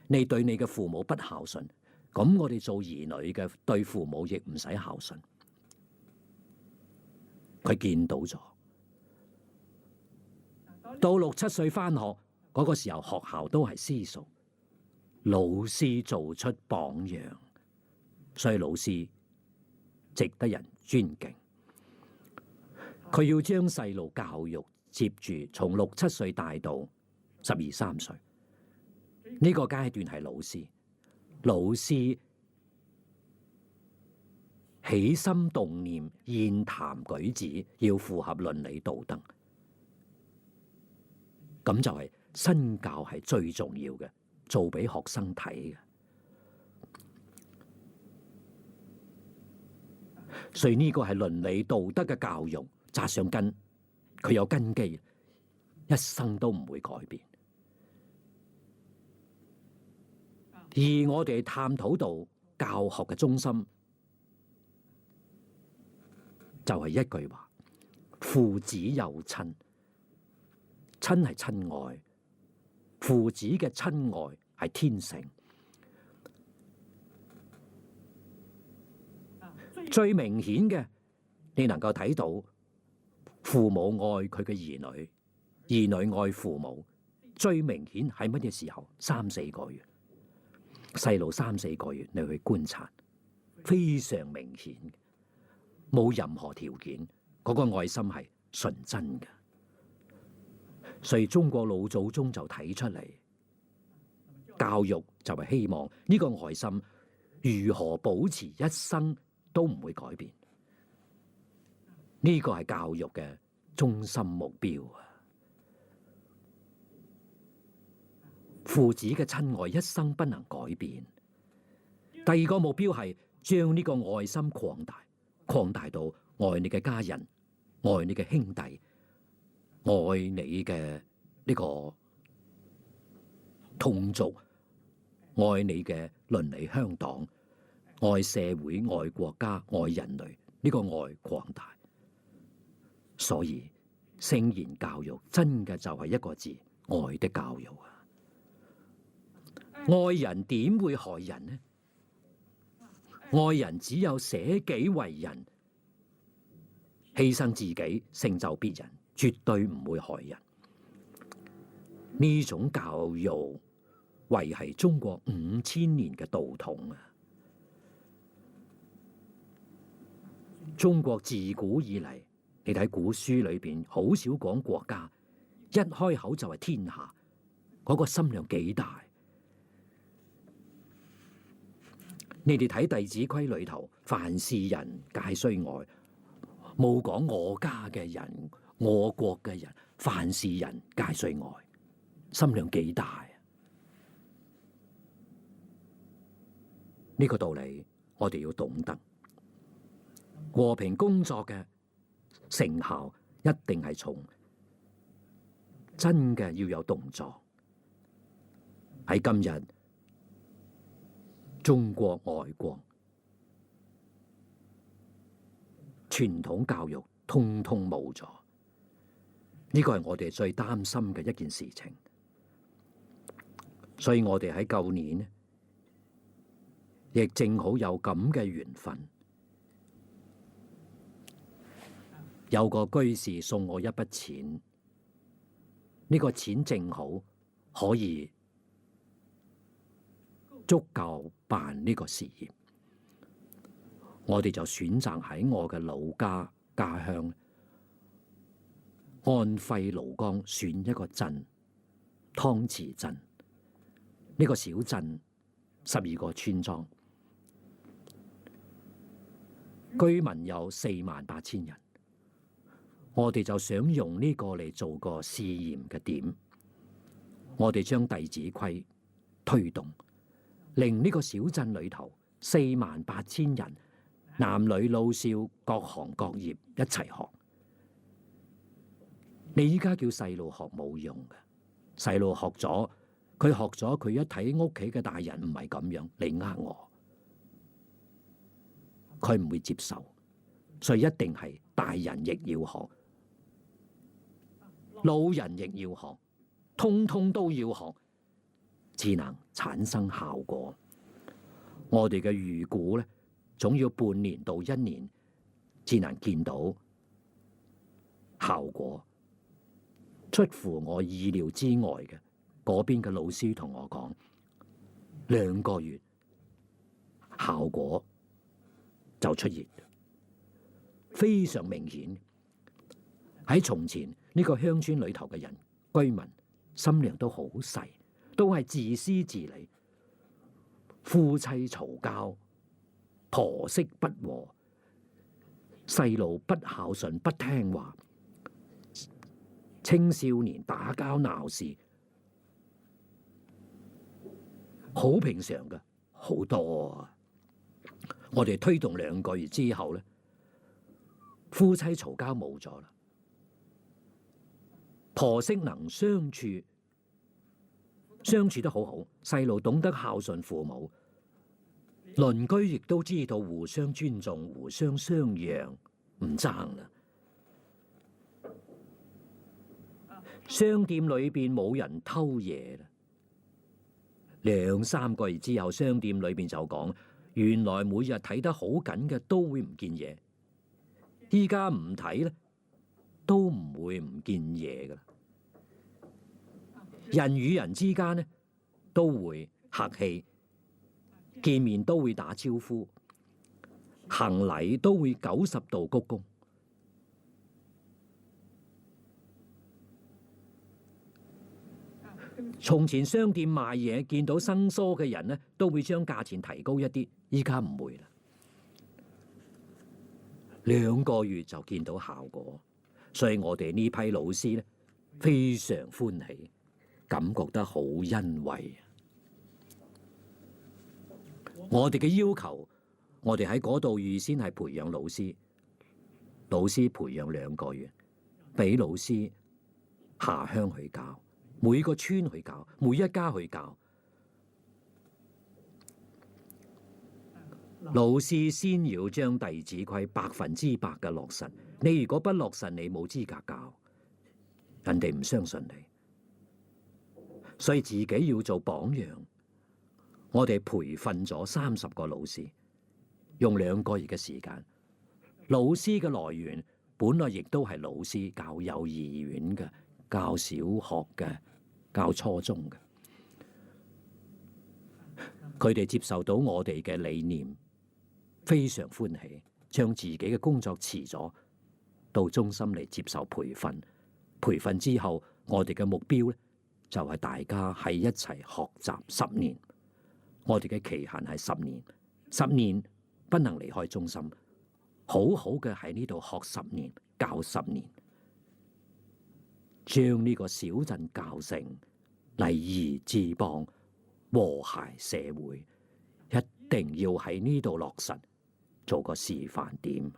你對你嘅父母不孝順，咁我哋做兒女嘅對父母亦唔使孝順。佢見到咗，到6、7歲返學嗰個時候，學校都係私塾。老師做出榜樣，所以老師值得人尊敬。佢要將細路教育接住，從6、7歲帶到12、13歲，呢個階段係老師起心動念、言談舉止要符合倫理道德，咁就係身教係最重要嘅。做俾學生睇嘅，所以呢個係倫理道德嘅教育，紮上根，佢有根基，一生都唔會改變。而我哋探討到教學嘅中心，就係一句話：父子有親，親係親愛。父子嘅親愛係天性，最明顯嘅，你能夠睇到父母愛佢嘅兒女，兒女愛父母。最明顯係乜嘢時候？3、4個月，細路3、4個月，你去觀察，非常明顯，冇任何條件，嗰個愛心係純真嘅。所以中國老祖宗就睇出嚟，教育就係希望呢個愛心如何保持一生都唔會改變。呢個係教育嘅中心目標啊！父子嘅親愛一生不能改變。第二個目標係將呢個愛心擴大到愛你嘅家人，愛你嘅兄弟，愛你嘅呢個同族，愛你嘅鄰里鄉黨，愛社會，愛國家，愛人類，呢個愛擴大。所以聖言教育真嘅就係一個字：愛的教育啊！愛人點會害人呢？愛人只有捨己為人，犧牲自己成就別人，絕對唔會害人。呢種教育維繫中國5000年嘅道統啊！中國自古以嚟，你睇古書裏邊好少講國家，一開口就係天下，嗰個心量幾大？你哋睇《弟子規》裏頭，凡是人皆須愛，冇講我家嘅人、我國嘅人，凡是人皆須愛，心量幾大啊？呢個道理我哋要懂得。和平工作嘅成效一定係從真嘅要有動作。喺今日中國外國傳統教育通通冇咗，呢個係我哋最擔心嘅一件事情。所以我哋喺舊年亦正好有咁嘅緣分。有個居士送我一筆錢，呢個錢正好可以足夠辦呢個事業。我哋就選擇喺我嘅老家鄉安徽廬江選一個鎮湯池鎮，呢個小鎮12個村莊，居民有48000人。我哋就想用呢個嚟做個試驗嘅點，我哋將弟子規推動，令呢個小鎮裏頭48000人，男女老少各行各業一齊學。你依家叫細路學冇用嘅，細路學咗，佢一睇屋企嘅大人唔係咁樣，你呃我，佢唔會接受，所以一定係大人亦要學。老人亦要學，通通都要學，至能產生效果。我哋嘅預估咧，總要半年到1年，至能見到效果。出乎我意料之外嘅，嗰邊嘅老師同我講，2個月效果就出現，非常明顯。喺從前呢個鄉村裏頭嘅人居民心量都好細，都係自私自利，夫妻嘈交，婆媳不和，細路不孝順不聽話，青少年打交鬧事，好平常嘅，好多啊！我哋推動2個月之後咧，夫妻嘈交冇咗啦。婆媳能相處，相處得好好，細路懂得孝順父母，鄰居亦都知道互相尊重、互相相讓，唔爭啦。商店裏邊冇人偷嘢啦。2、3個月之後，商店裏邊就講，原來每日睇得好緊嘅都會唔見嘢，依家唔睇咧，都唔會唔見嘢噶啦。人與人之間呢，都會客氣，見面都會打招呼，行禮都會90度鞠躬。從前商店賣嘢，見到生疏嘅人呢，都會將價錢提高一啲，依家唔會啦。2個月就見到效果，所以我哋呢批老師呢，非常歡喜，感覺得好欣慰。我哋嘅要求，我哋喺嗰度預先係培養老師，老師培養2個月，俾老師下鄉去教，每個村去教，每一家去教。老師先要將弟子規100%嘅落實，你如果不落實，你冇資格教，人哋唔相信你。所以自己要做榜樣。我哋培訓咗30個老師，用2個月嘅時間。老師嘅來源本來亦都係老師教幼兒園嘅、教小學嘅、教初中嘅。佢哋接受到我哋嘅理念，非常歡喜，將自己嘅工作辭咗，到中心嚟接受培訓。培訓之後，我哋嘅目標咧就係大家喺一齊學習10年。我哋嘅期限係10年，10年不能離開中心，好好嘅喺呢度學10年，教10年，將呢個小鎮教成禮儀之邦、和諧社會，一定要喺呢度落實，做個示範點。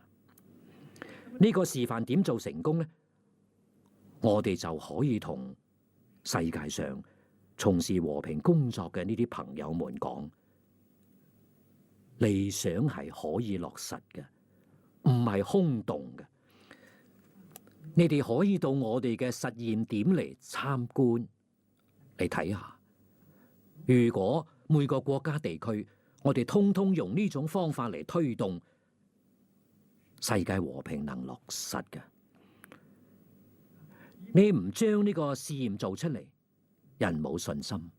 呢個示範點做成功咧，我哋就可以同世界上從事和平工作嘅呢啲朋友們講，理想係可以落實嘅，唔係空洞嘅。你哋可以到我哋嘅實驗點嚟參觀，嚟睇下。如果每個國家地區，我哋通通用呢種方法嚟推動，世界和平能落實嘅。你唔將呢個試驗做出嚟，人冇信心，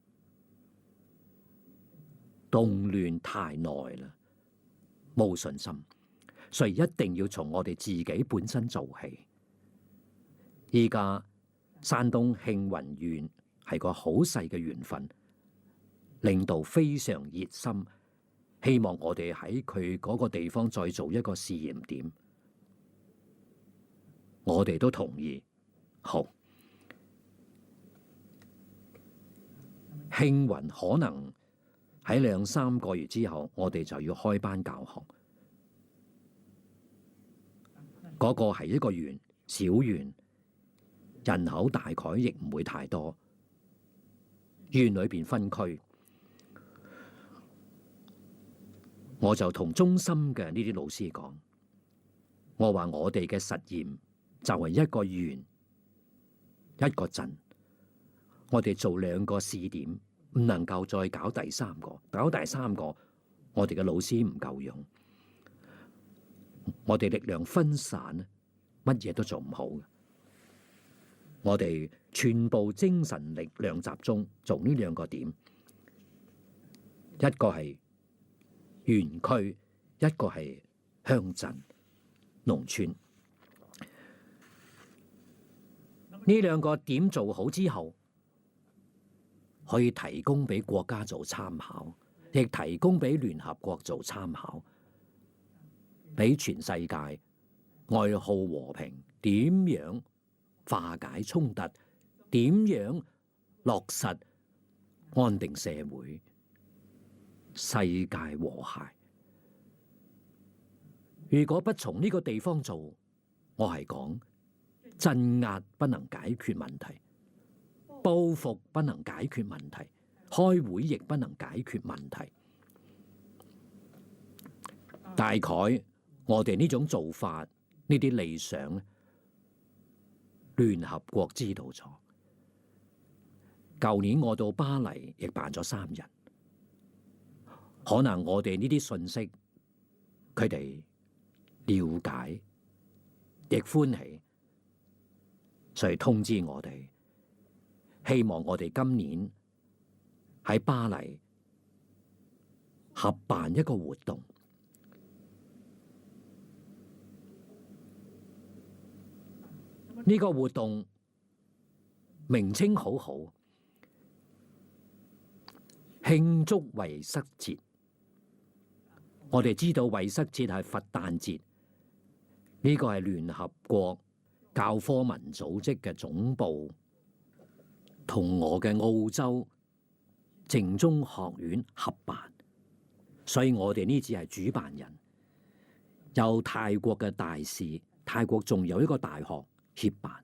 動亂太耐啦，冇信心，所以一定要從我哋自己本身做起。依家山東慶雲縣係個好細嘅縣份，領導非常熱心，希望我哋喺佢嗰個地方再做一個試驗點。我哋都同意。好，慶雲可能喺2、3個月之後，我哋就要開班教學。嗰個係一個縣，小縣，人口大概亦唔會太多。縣裏邊分區，我就同中心嘅呢啲老師講，我話我哋嘅實驗就係一個縣一個鎮，我哋做2個試點，唔能夠再搞第3個。搞第3個，我哋嘅老師唔夠用，我哋力量分散，乜嘢都做唔好嘅。我哋全部精神力量集中做呢2個點，一個係園區，一個係鄉鎮農村。呢2個點做好之後，可以提供俾國家做參考，亦提供俾聯合國做參考，俾全世界愛好和平，點樣化解衝突，點樣落實安定社會，世界和諧。如果不從呢個地方做，我係講鎮壓不能解決問題，報復不能解決問題，開會亦不能解決問題。大概我哋呢種做法，呢啲理想咧，聯合國知道咗。舊年我到巴黎亦辦咗3日，可能我哋呢啲信息，佢哋了解亦歡喜，所以通知我哋，希望我哋今年喺巴黎合辦一個活動。呢個活動名稱好好，慶祝維塞節。我哋知道維塞節係佛誕節，呢個係聯合國教科文組織嘅總部同我嘅澳洲靜中學院合辦，所以我哋呢次係主辦人。有泰國嘅大使，泰國仲有一個大學協辦，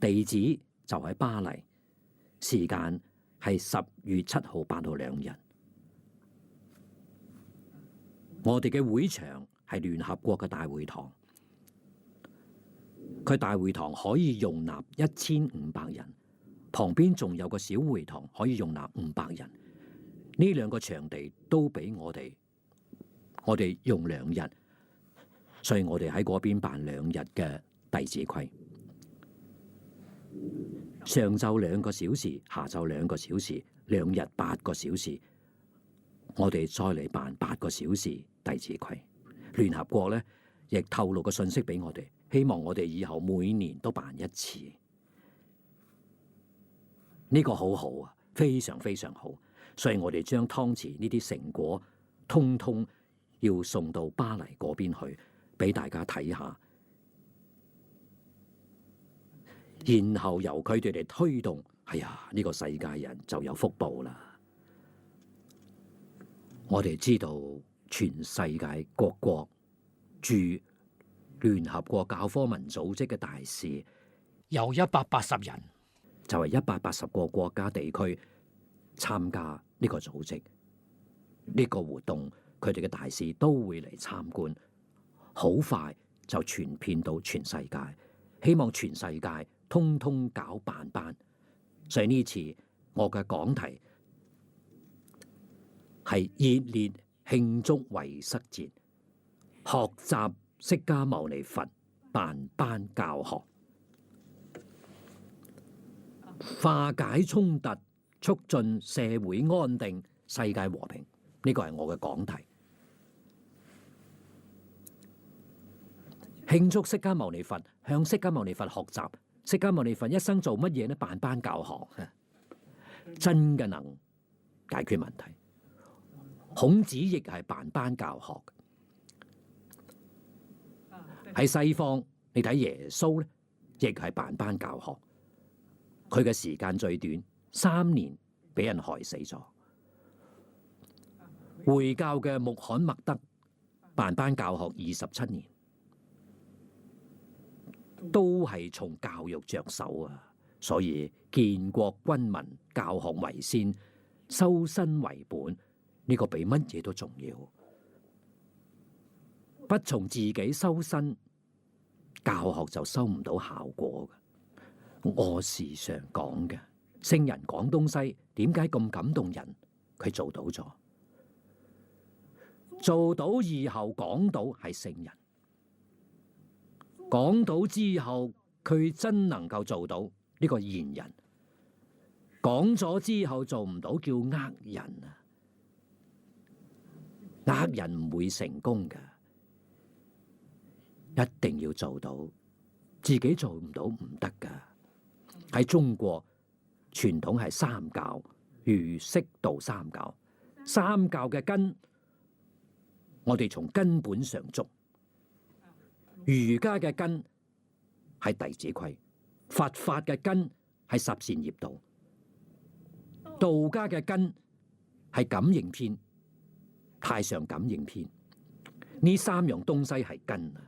地址就喺巴黎，時間係10月7號、8號2日。我哋嘅會場係聯合國嘅大會堂，佢大會堂可以容納1500人，旁邊仲有個小會堂可以容納500人。呢2個場地都俾我哋我哋用2日，所以我哋喺嗰邊辦2日嘅弟子規，上晝2個小時，下晝2個小時，2日8個小時，我哋再嚟辦8個小時弟子規。聯合國咧亦透露個信息俾我哋，希望我哋以後每年都辦1次。呢個好好啊，非常非常好。所以我哋將湯池呢啲成果，通通要送到巴黎嗰邊去，俾大家睇下。然後由佢哋嚟推動，哎呀，呢個世界人就有福報啦。我哋知道全世界各國駐聯合國教科文組織嘅大使有180人，就係180個國家地區參加呢個組織呢個活動，佢哋嘅大使都會嚟參觀，好快就傳遍到全世界。希望全世界通通搞辦班，所以呢次我嘅講題係熱烈慶祝遺失節，學習釋迦牟尼佛辦班教學，化解衝突，促進社會安定、世界和平。呢個係我嘅講題。慶祝釋迦牟尼佛，向釋迦牟尼佛學習。釋迦牟尼佛一生做乜嘢呢？辦班教學，真嘅能解決問題。孔子亦係辦班教學。喺西方，你睇耶穌咧，亦係辦班教學。佢嘅時間最短，3年俾人害死咗。回教嘅穆罕默德辦班教學27年。都係從教育着手啊，所以建國軍民，教學為先，修身為本，呢個比乜嘢都重要。不從自己修身，教學就收唔到效果嘅。我時常講嘅，聖人講東西點解咁感動人？佢做到咗，做到以後講到係聖人。講到之後，佢真能夠做到呢個賢人。講咗之後做唔到，叫呃人啊！呃人唔會成功㗎，一定要做到。自己做唔到唔得㗎。喺中國傳統係3教，儒釋道3教。3教嘅根，我哋從根本上捉。儒家嘅根係弟子規，佛法嘅根係十善業道，道家嘅根係感應篇、太上感應篇。呢3樣東西係根啊，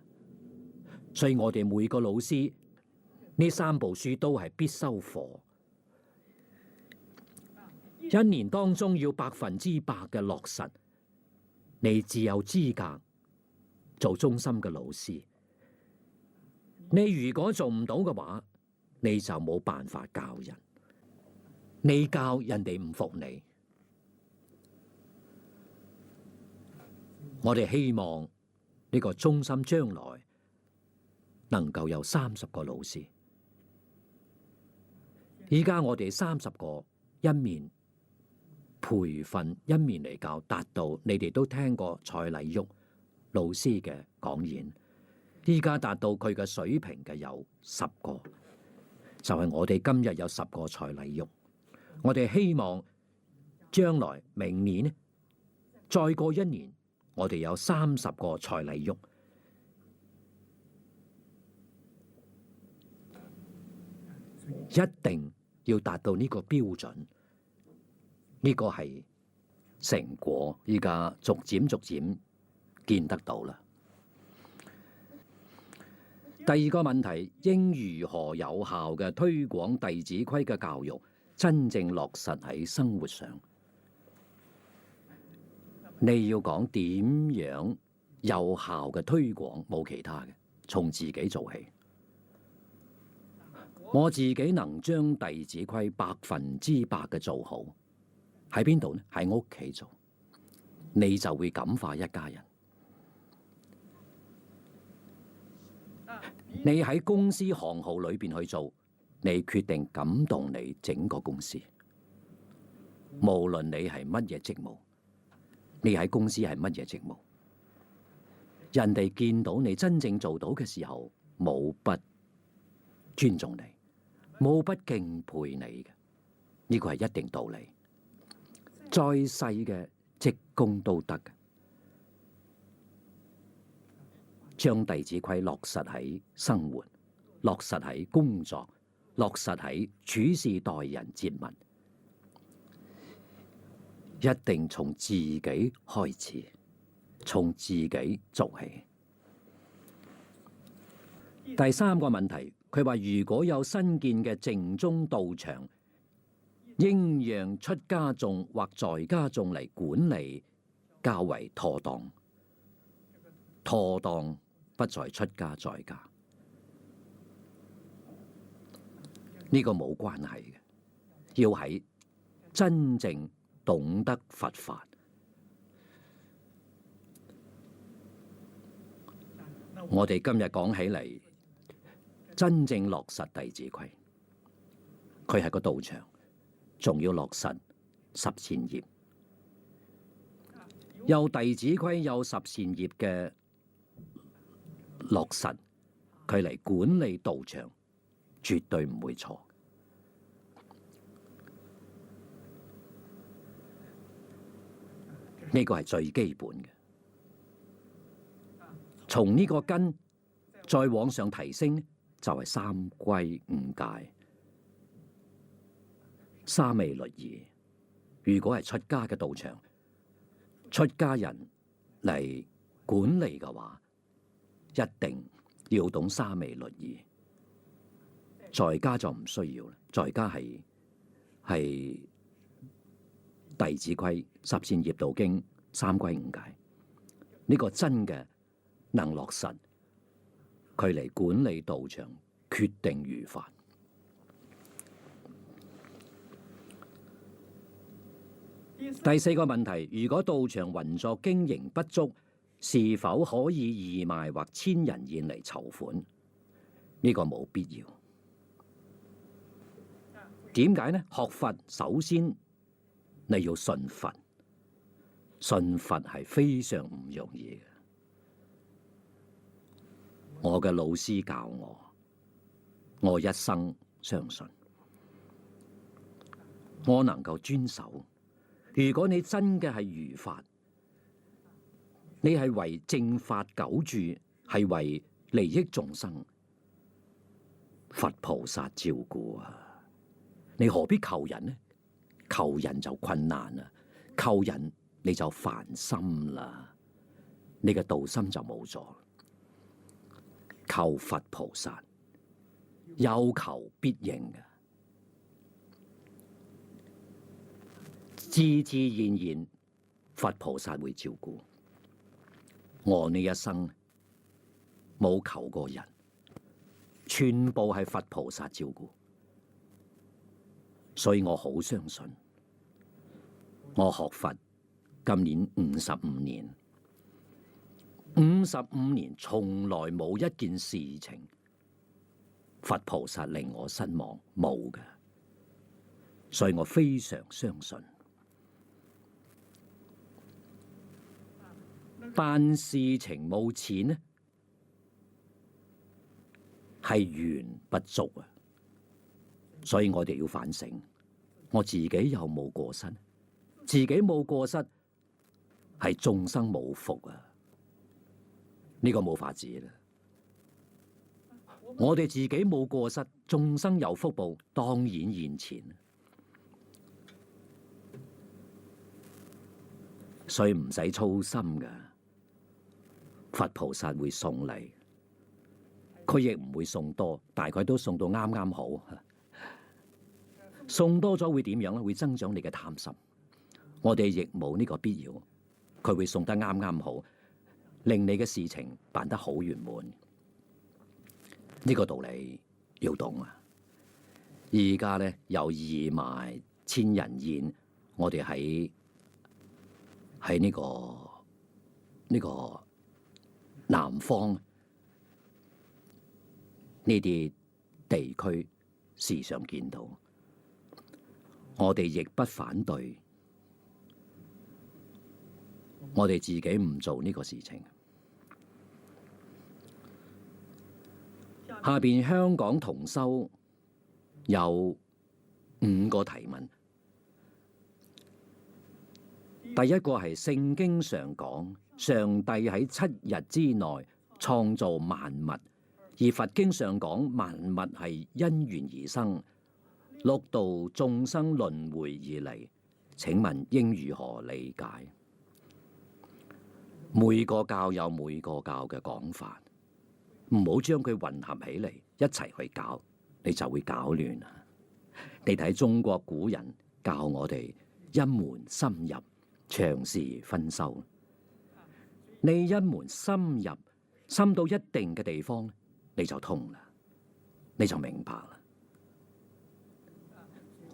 所以我哋每個老師呢3部書都係必修課。1年當中要100%嘅落實，你只有資格做中心嘅老師。你如果做唔到嘅話，你就冇辦法教人。你教人哋唔服你。我哋希望呢個中心將來能夠有30個老師。依家我哋30個一面培訓，一面嚟教，達到你哋都聽過蔡禮旭老師嘅講演。依家達到佢嘅水平嘅有10個，就係我哋今日有10個蔡禮旭。我哋希望將來明年呢，再過1年，我哋有30個蔡禮旭。一定要達到呢個標準，呢個係成果，依家逐漸見得到啦。第2個問題，應如何有效嘅推廣弟子規嘅教育，真正落實喺生活上？你要講點樣有效嘅推廣，冇其他嘅，從自己做起。我自己能將弟子規100%嘅做好，喺邊度呢？喺屋企做，你就會感化一家人。你喺公司行號裏邊去做，你決定感動你整個公司。無論你係乜嘢職務，你喺公司係乜嘢職務，人哋見到你真正做到嘅時候，冇不尊重你，冇不敬佩你嘅，呢個係一定道理。再細嘅職工都得嘅。將《弟子規》落實喺生活，落實喺工作，落實喺處事待人接物，一定從自己開始，從自己做起。第三個問題，佢話如果有新建嘅淨宗道場，應讓出家眾或在家眾嚟管理，較為妥當。妥當不在出家在家，呢個冇關係嘅，要喺真正懂得佛法。我哋今日講起嚟，真正落實弟子規，佢係個道場，仲要落實十善業。有弟子規，有十善業嘅落實，佢嚟管理道場，絕對唔會錯。呢個係最基本嘅。從呢個根再往上提升，就係三歸五戒、沙彌律儀。如果係出家嘅道場，出家人嚟管理嘅話，一定要懂沙彌律儀。在家就唔需要啦，在家係弟子規、十善業道經、三歸五戒，呢個真嘅能落實，佢嚟管理道場，決定如法。第四個問題，如果道場運作經營不足，是否可以義賣或千人宴嚟籌款？呢個冇必要。點解呢？學佛首先你要信佛，信佛係非常唔容易嘅。我嘅老師教我，我一生相信，我能夠遵守。如果你真嘅係如法，你係為正法久住，係為利益眾生，佛菩薩照顧啊！你何必求人呢？求人就困難啦，求人你就煩心啦，你嘅道心就冇咗。求佛菩薩，有求必應嘅，自自然然佛菩薩會照顧。我呢一生冇求過人，全部係佛菩薩照顧，所以我好相信。我學佛今年55年，55年從來冇一件事情佛菩薩令我失望，冇嘅，所以我非常相信。辦事情冇錢呢，係緣不足啊！所以我哋要反省，我自己有冇過失？自己冇過失，係眾生冇福啊！呢個冇法子啦。我哋自己冇過失，眾生有福報，當然現前。所以唔使操心噶。佛菩薩會送禮，佢亦唔會送多，大概都送到啱啱好。送多咗會點樣咧？會增長你嘅貪心。我哋亦冇呢個必要，佢會送得啱啱好，令你嘅事情辦得好圓滿。呢個道理要懂啊！而家咧有義賣千人宴，我哋喺呢個南方呢啲地區時常見到，我哋亦不反對，我哋自己唔做呢個事情。下邊香港同修有5個提問。第一個係聖經上講，上帝喺7日之內創造萬物，而佛經上講萬物係因緣而生，六道眾生輪迴而嚟。請問應如何理解？每個教有每個教嘅講法，唔好將佢混合起嚟一齊去搞，你就會搞亂啦。你睇中國古人教我哋一門深入，長時分修。你一門深入，深到一定嘅地方，你就通啦，你就明白啦。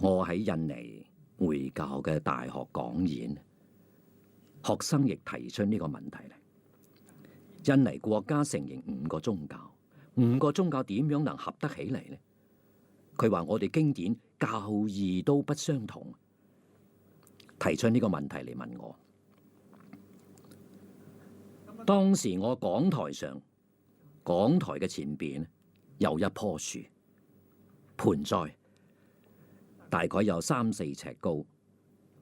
我喺印尼回教嘅大學講演，學生亦提出呢個問題嚟。印尼國家承認5個宗教，5個宗教點樣能合得起嚟呢？佢話我哋經典教義都不相同，提出呢個問題嚟問我。當時我講台上，講台嘅前邊有一棵樹，盆栽，大概有3、4尺高，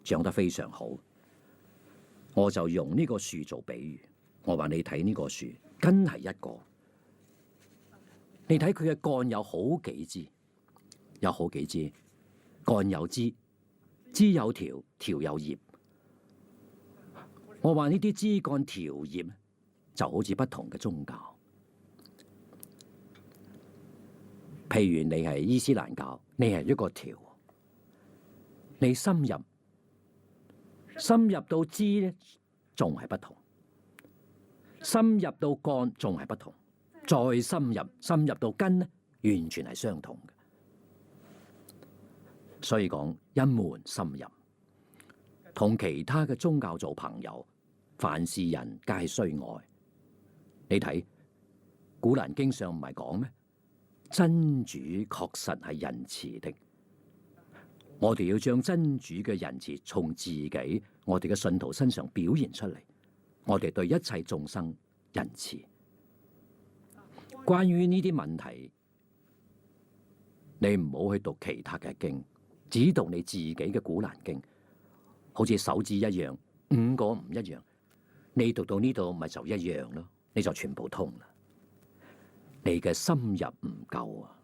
長得非常好。我就用呢個樹做比喻，我話你睇呢個樹，真係一個。你睇佢嘅幹有好幾支，有好幾支，幹有枝，枝有條，條有葉。我話呢啲枝幹條葉就好似不同嘅宗教，譬如你係伊斯蘭教，你係一個條，你深入到枝咧，仲係不同；深入到幹仲係不同，再深入到根咧，完全係相同嘅。所以講一門深入，同其他嘅宗教做朋友，凡是人皆須愛。你睇《古蘭經》上唔係講咩？真主確實係仁慈的。我哋要將真主嘅仁慈從自己、我哋嘅信徒身上表現出嚟。我哋對一切眾生仁慈。關於呢啲問題，你唔好去讀其他嘅經，只讀你自己嘅《古蘭經》，好似手指一樣，5個唔一樣。你讀到呢度咪就一樣咯。你就全部通啦。你嘅深入唔夠啊，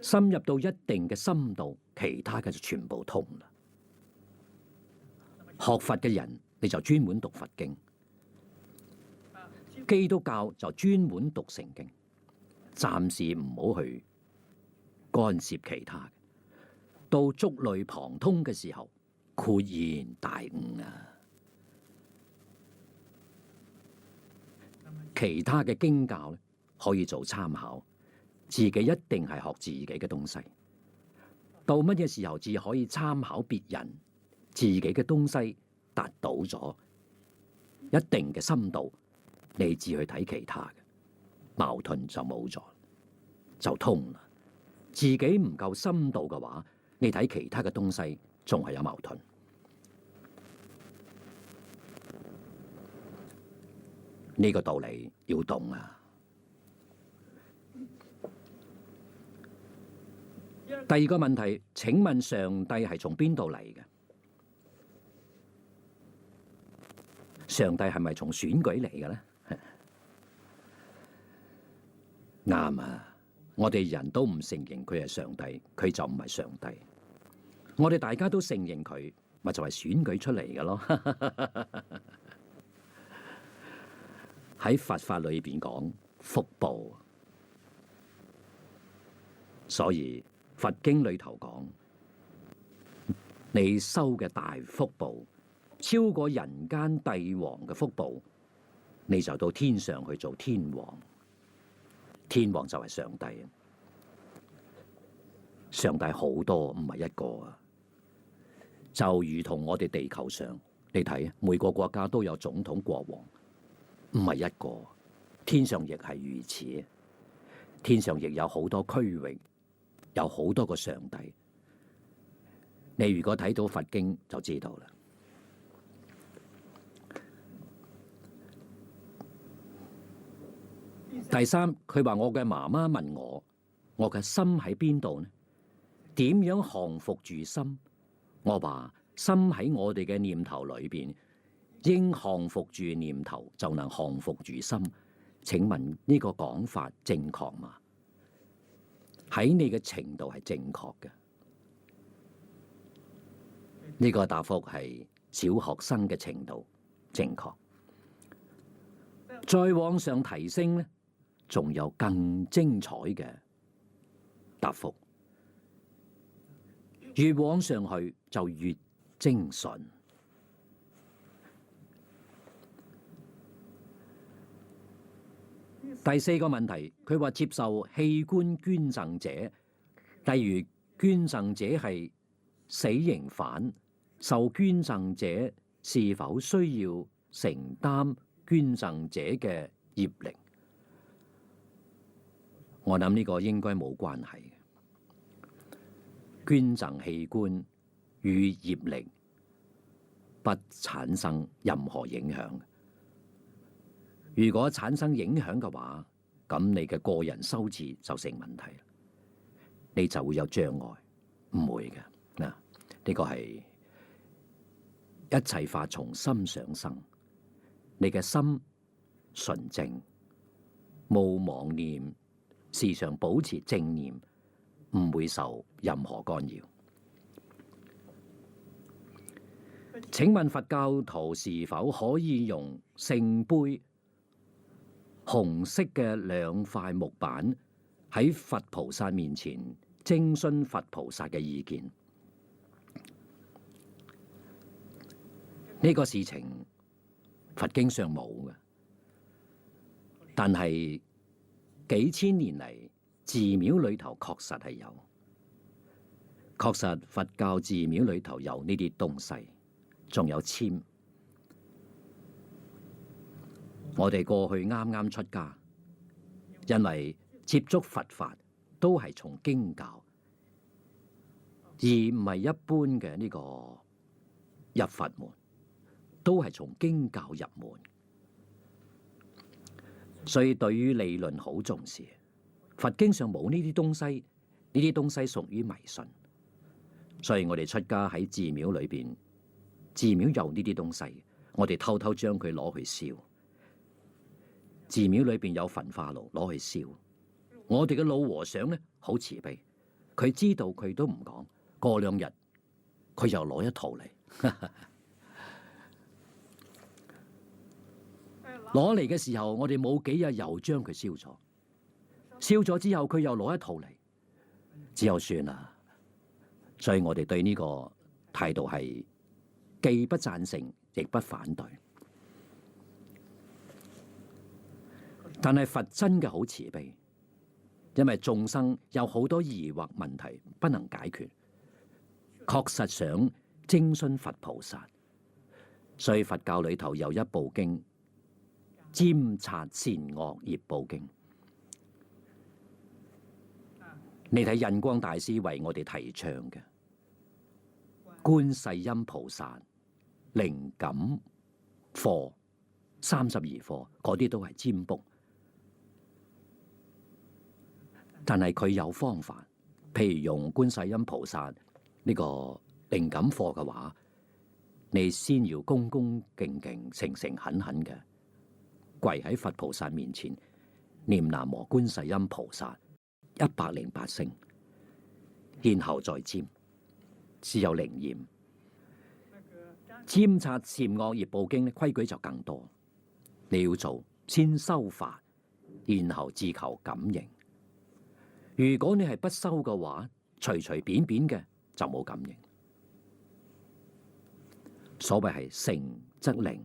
深入到一定嘅深度，其他嘅就全部通啦。學佛嘅人，你就專門讀佛經；基督教就專門讀聖經，暫時唔好去干涉其他嘅。到觸類旁通嘅時候，豁然大悟啊！其他嘅經教咧，可以做參考，自己一定係學自己嘅東西。到乜嘢時候至可以參考別人自己嘅東西，達到咗一定嘅深度，你至去睇其他嘅矛盾就冇咗，就通啦。自己唔夠深度嘅話，你睇其他嘅東西仲係有矛盾。呢個道理要懂啊！第二個問題，請問上帝係從邊度嚟嘅？上帝係咪從選舉嚟嘅咧？啱啊！我哋人都唔承認佢係上帝，佢就唔係上帝。我哋大家都承認佢，咪就係選舉出嚟嘅咯。喺佛法裏邊講福報，所以佛經裏頭講，你修嘅大福報超過人間帝王嘅福報，你就到天上去做天王。天王就係上帝，上帝好多唔係一個啊，就如同我哋地球上，你睇每個國家都有總統國王。唔係一個，天上亦係如此。天上亦有好多區域，有好多個上帝。你如果睇到佛經就知道啦。第三，佢話我嘅媽媽問我嘅心喺邊度呢？點樣降服住心？我話心喺我哋嘅念頭裏邊，應降服住念頭就能降服住心。請問呢個講法正確嗎？喺你嘅程度係正確嘅。呢個答覆係小學生嘅程度正確。再往上提升呢，仲有更精彩嘅答覆。越往上去就越精純。第四個問題，佢話接受器官捐贈者，例如捐贈者係死刑犯，受捐贈者是否需要承擔捐贈者嘅業力？我諗呢個應該冇關係。捐贈器官與業力不產生任何影響。如果產生影響嘅話，咁你嘅個人修持就成問題，你就會有障礙。唔會嘅。嗱，呢個係一切法從心想生，你嘅心純正，無妄念，時常保持正念，唔會受任何干擾。請問佛教徒是否可以用聖杯紅色嘅兩塊木板喺佛菩薩面前徵詢佛菩薩嘅意見？呢個事情佛經上冇嘅，但係幾千年嚟寺廟裏頭確實係有，確實佛教寺廟裏頭有呢啲東西，仲有簽。我哋過去啱啱出家，因為接觸佛法都係從經教，而唔係一般嘅呢個入佛門，都係從經教入門，所以對於理論好重視。佛經上冇呢啲東西，呢啲東西屬於迷信，所以我哋出家喺寺廟裏邊，寺廟有呢啲東西，我哋偷偷將佢攞去燒。寺廟裏邊有焚化爐，攞去燒。我哋嘅老和尚咧好慈悲，佢知道佢都唔講，過兩日佢又攞一套嚟，攞嚟嘅時候，我哋冇幾日又將佢燒咗。燒咗之後，佢又攞一套嚟，之後算啦。所以我哋對呢個態度係既不贊成，亦不反對。但係佛真嘅好慈悲，因為眾生有好多疑惑問題不能解決，確實想徵詢佛菩薩，所以佛教裏頭有一部經《監察善惡業報經》。你睇印光大師為我哋提倡嘅觀世音菩薩靈感課32課，嗰啲都係占卜。但係佢有方法，譬如用觀世音菩薩呢個靈感課嘅話，你先要恭恭敬敬、誠誠懇懇嘅跪喺佛菩薩面前念南無觀世音菩薩108聲，然後再占，只有靈驗。監察善惡業報經咧，規矩就更多。你要做，先修法，然後自求感應。如果你係不修嘅話，隨隨便便嘅就冇感應。所謂係成則靈，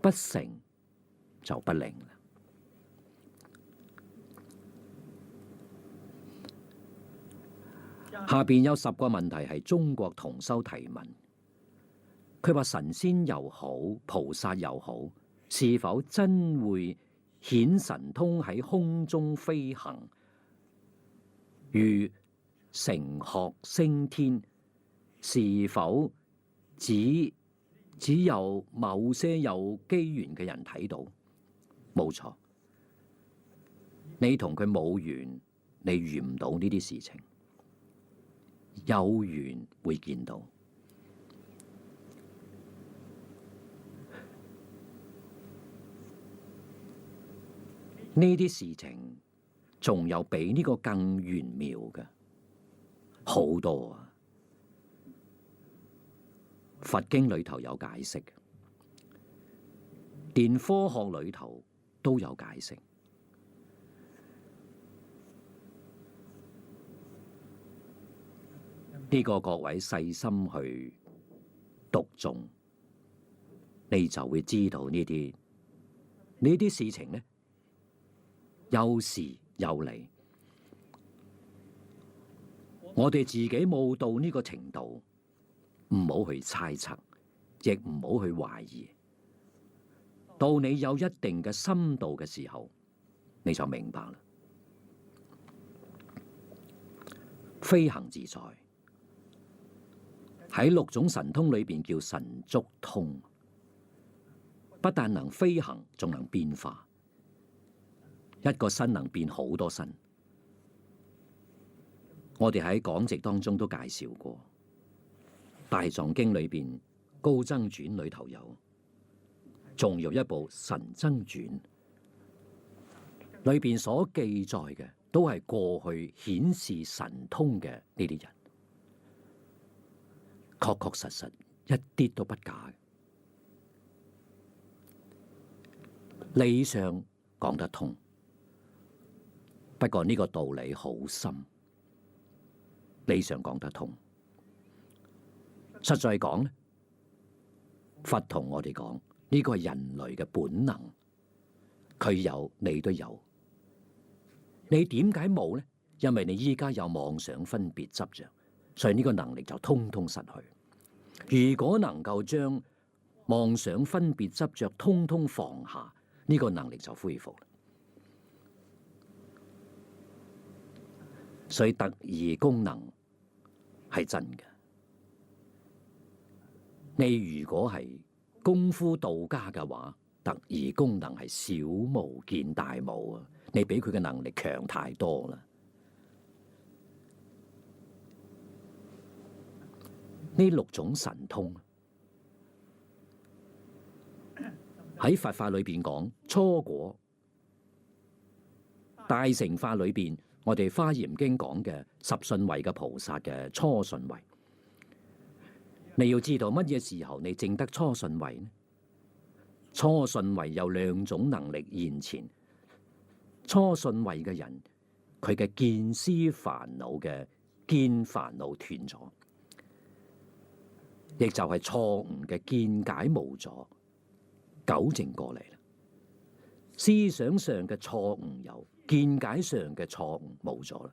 不成就不靈啦。下邊有10個問題係中國同修提問。佢話神仙又好，菩薩又好，是否真會顯神通喺空中飛行，如乘鶴升天，是否只有某些有機緣嘅人睇到？冇錯，你同佢冇緣，你遇唔到呢啲事情，有緣會見到。呢啲事情仲有比呢個更玄妙嘅，好多啊！佛經裏頭有解釋，連科學裏頭都有解釋。呢個各位細心去讀誦，你就會知道呢啲事情呢，有時有理。我哋自己冇到呢個程度，唔好去猜測，亦唔好去懷疑。到你有一定嘅深度嘅時候，你就明白啦。飛行自在喺六種神通裏邊叫神足通，不但能飛行，仲能變化。一個身能變好多身。我哋喺講籍當中都介紹過，《大藏經》裏邊《高僧傳》裏頭有，仲有一部《神僧傳》，裏邊所記載嘅都係過去顯示神通嘅呢啲人，確確實實一啲都不假嘅。理上講得通，不過呢個道理好深。理上講得通，實在講咧，佛同我哋講呢個係人類嘅本能，佢有你都有，你點解冇呢？因為你依家有妄想分別執着，所以呢個能力就通通失去。如果能夠將妄想分別執着通通放下，呢個能力就恢復。所以特異功能係真嘅。你如果係功夫道家嘅話，特異功能係小巫見大巫啊！你比佢嘅能力強太多啦。呢六種神通喺佛法裏邊講初果，大乘法裏邊，我哋《華嚴經》講嘅十信位嘅菩薩嘅初信位，你要知道乜嘢時候你證得初信位呢？初信位有兩種能力現前。初信位嘅人，佢嘅見思煩惱嘅見煩惱斷咗，亦就係錯誤嘅見解冇咗，糾正過嚟啦。思想上嘅錯誤有，見解上嘅錯誤冇咗啦。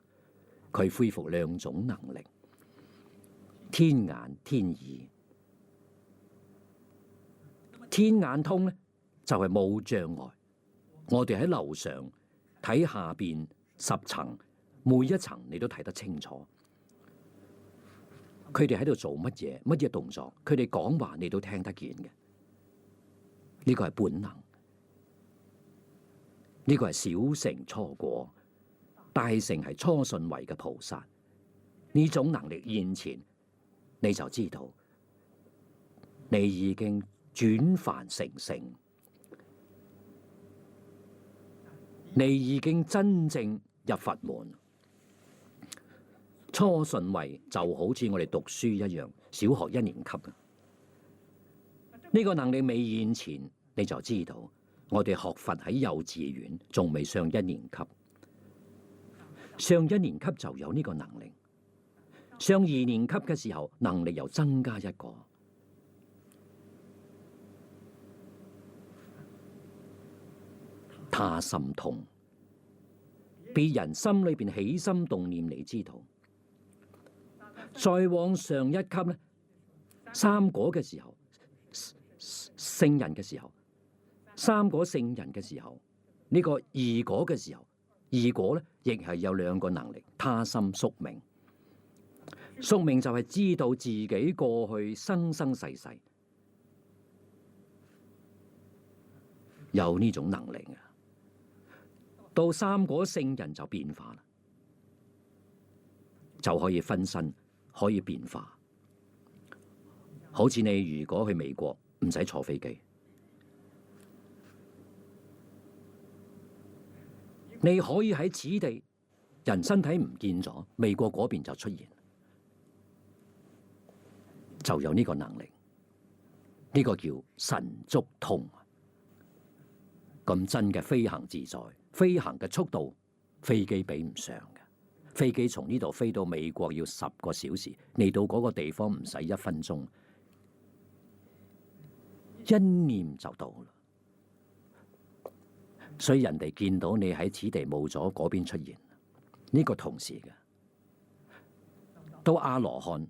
佢恢復兩種能力，天眼天耳。天眼通咧就係冇障礙，我哋喺樓上睇下邊10層，每一層你都睇得清楚。佢哋喺度做乜嘢，乜嘢動作，佢哋講話你都聽得見嘅。呢個係本能，呢個係小乘初果，大乘係初信位嘅菩薩。呢種能力現前，你就知道你已經轉凡成聖，你已經真正入佛門。初信位就好似我哋讀書一樣，小學1年級嘅呢個能力未現前，你就知道我哋學佛喺幼稚園仲未上1年級，上1年級就有呢個能力，上2年級嘅時候能力又增加一個。他心通，別人心裏邊起心動念，你知道。再往上一級咧，三果嘅時候，聖人嘅時候，三果聖人嘅時候，呢個異果嘅時候，異果咧亦係有兩個能力：他心宿命。宿命就係知道自己過去生生世世有呢種能力啊。到三果聖人就變化啦，就可以分身，可以變化。好似你如果去美國，唔使坐飛機，你可以喺此地人身體唔見咗，美國嗰邊就出現，就有呢個能力。呢個叫神足通，咁真嘅飛行自在，飛行嘅速度飛機比唔上嘅。飛機從呢度飛到美國要10個小時，嚟到嗰個地方唔使1分鐘，一念就到啦。所以人哋見到你喺此地冇咗，嗰邊出現，呢個同時嘅。到阿羅漢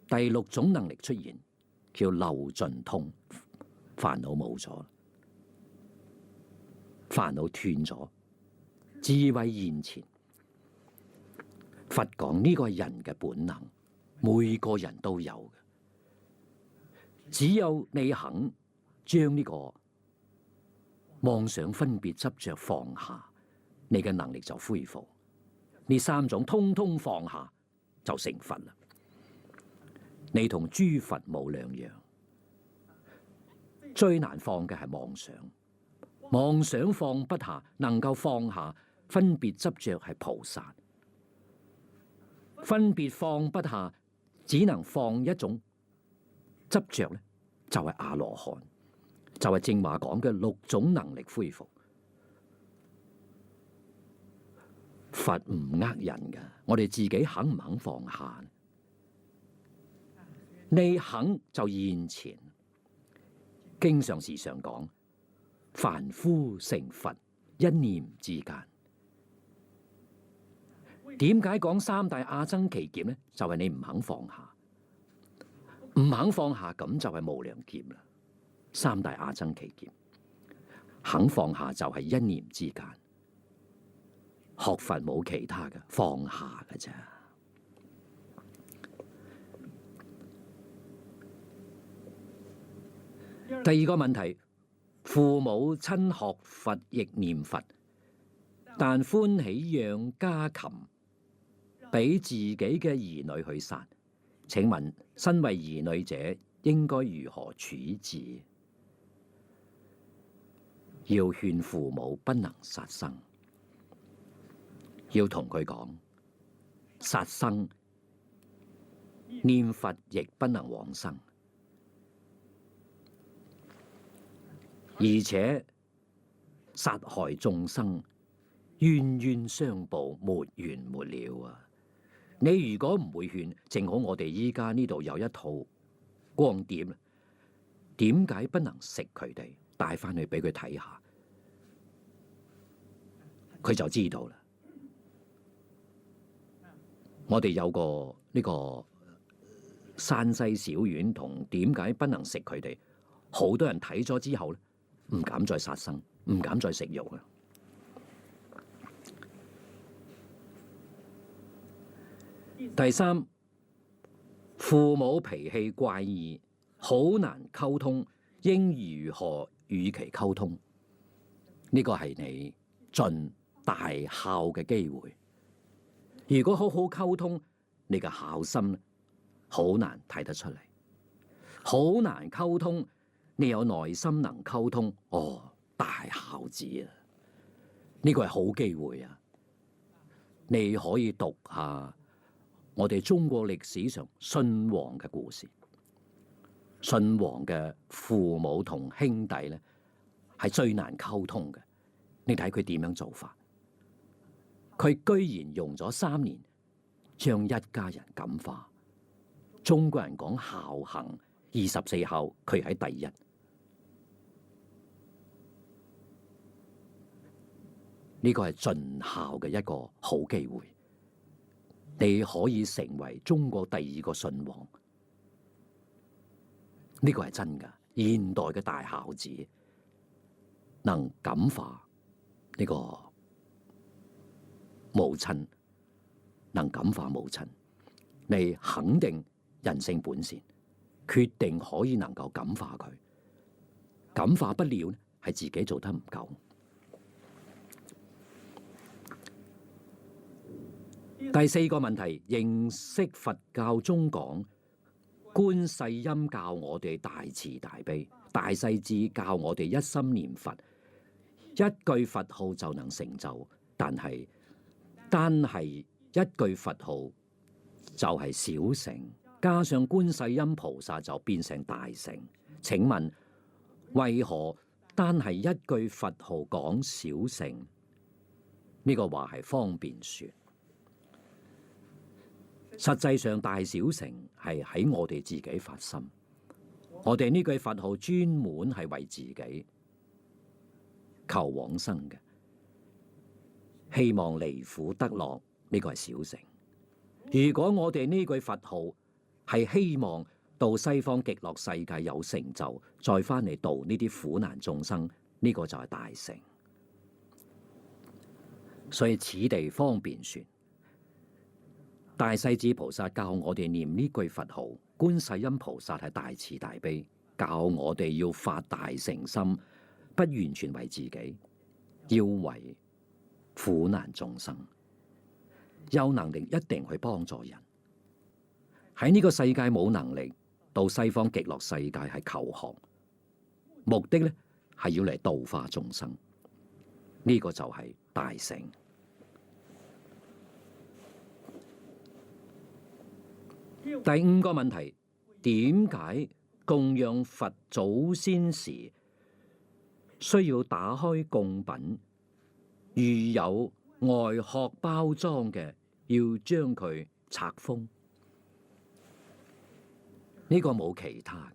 第6種能力出現，叫漏盡通，煩惱冇咗，煩惱斷咗，智慧現前。佛講呢個係人嘅本能，每個人都有嘅，只有你肯將呢個妄想分別執着放下，你嘅能力就恢復。呢3種通通放下就成佛啦。你同諸佛冇兩樣。最難放嘅係妄想，妄想放不下，能夠放下分別執着係菩薩。分別放不下，只能放一種執着咧，就係阿羅漢，就係正話講嘅6種能力恢復。佛唔呃人噶，我哋自己肯唔肯放下？你肯就現前。經上時常講，凡夫成佛一念之間。點解講3大阿僧祇劫呢？就係你唔肯放下，唔肯放下，咁就係無量劫啦。3大阿僧祇劫，肯放下就係一念之間。學佛冇其他嘅，放下嘅啫。第2個問題，父母親學佛亦念佛，但歡喜養家禽，俾自己嘅兒女去殺，請問身為兒女者應該如何處置？要勸父母不能殺生，要同佢講，殺生念佛亦不能往生，而且殺害眾生冤冤相報，沒完沒了啊！你如果唔會勸，正好我哋依家呢度有一套光碟，點解不能食佢哋？帶翻去俾佢睇下，佢就知道啦。我哋有個呢個山西小丸同點解不能食佢哋？好多人睇咗之後咧，唔敢再殺生，唔敢再食肉啦。第3，父母脾氣怪異，好難溝通，應如何與其溝通？呢個係你盡大孝嘅機會。如果好好溝通，你嘅孝心好難睇得出嚟。好難溝通，你有耐心能溝通，大孝子啊！呢個係好機會啊！你可以讀下我哋中國歷史上舜王嘅故事。舜王嘅父母同兄弟咧，係最難溝通嘅。你睇佢點樣做法？佢居然用咗3年，將一家人感化。中國人講孝行，24孝，佢喺第1。呢個係盡孝嘅一個好機會。你可以成為中國第2個舜王，呢個係真㗎。現代嘅大孝子能感化呢個母親能感化母親，你肯定人性本善，決定可以能夠感化佢。感化不了呢，係自己做得唔夠。第四個問題，認識佛教中講觀世音教我哋大慈大悲，大勢至教我哋一心念佛，一句佛號就能成就。但係單係一句佛號就係小乘，加上觀世音菩薩就變成大乘。請問為何單係一句佛號講小乘？呢個話係方便說。實際上大小乘係喺我哋自己發心，我哋呢句佛號專門係為自己求往生嘅，希望離苦得樂，呢個係小乘。如果我哋呢句佛號係希望到西方極樂世界有成就，再翻嚟度呢啲苦難眾生，呢個就係大乘。所以此地方便說。大勢至菩薩教我哋念呢句佛號，觀世音菩薩係大慈大悲，教我哋要發大乘心，不完全為自己，要為苦難眾生，有能力一定去幫助人。喺呢個世界冇能力，到西方極樂世界係求學，目的呢係要嚟度化眾生，呢個就係大乘。第五個問題，點解供養佛祖先時需要打開供品？如有外殼包裝嘅，要將佢拆封。呢個冇其他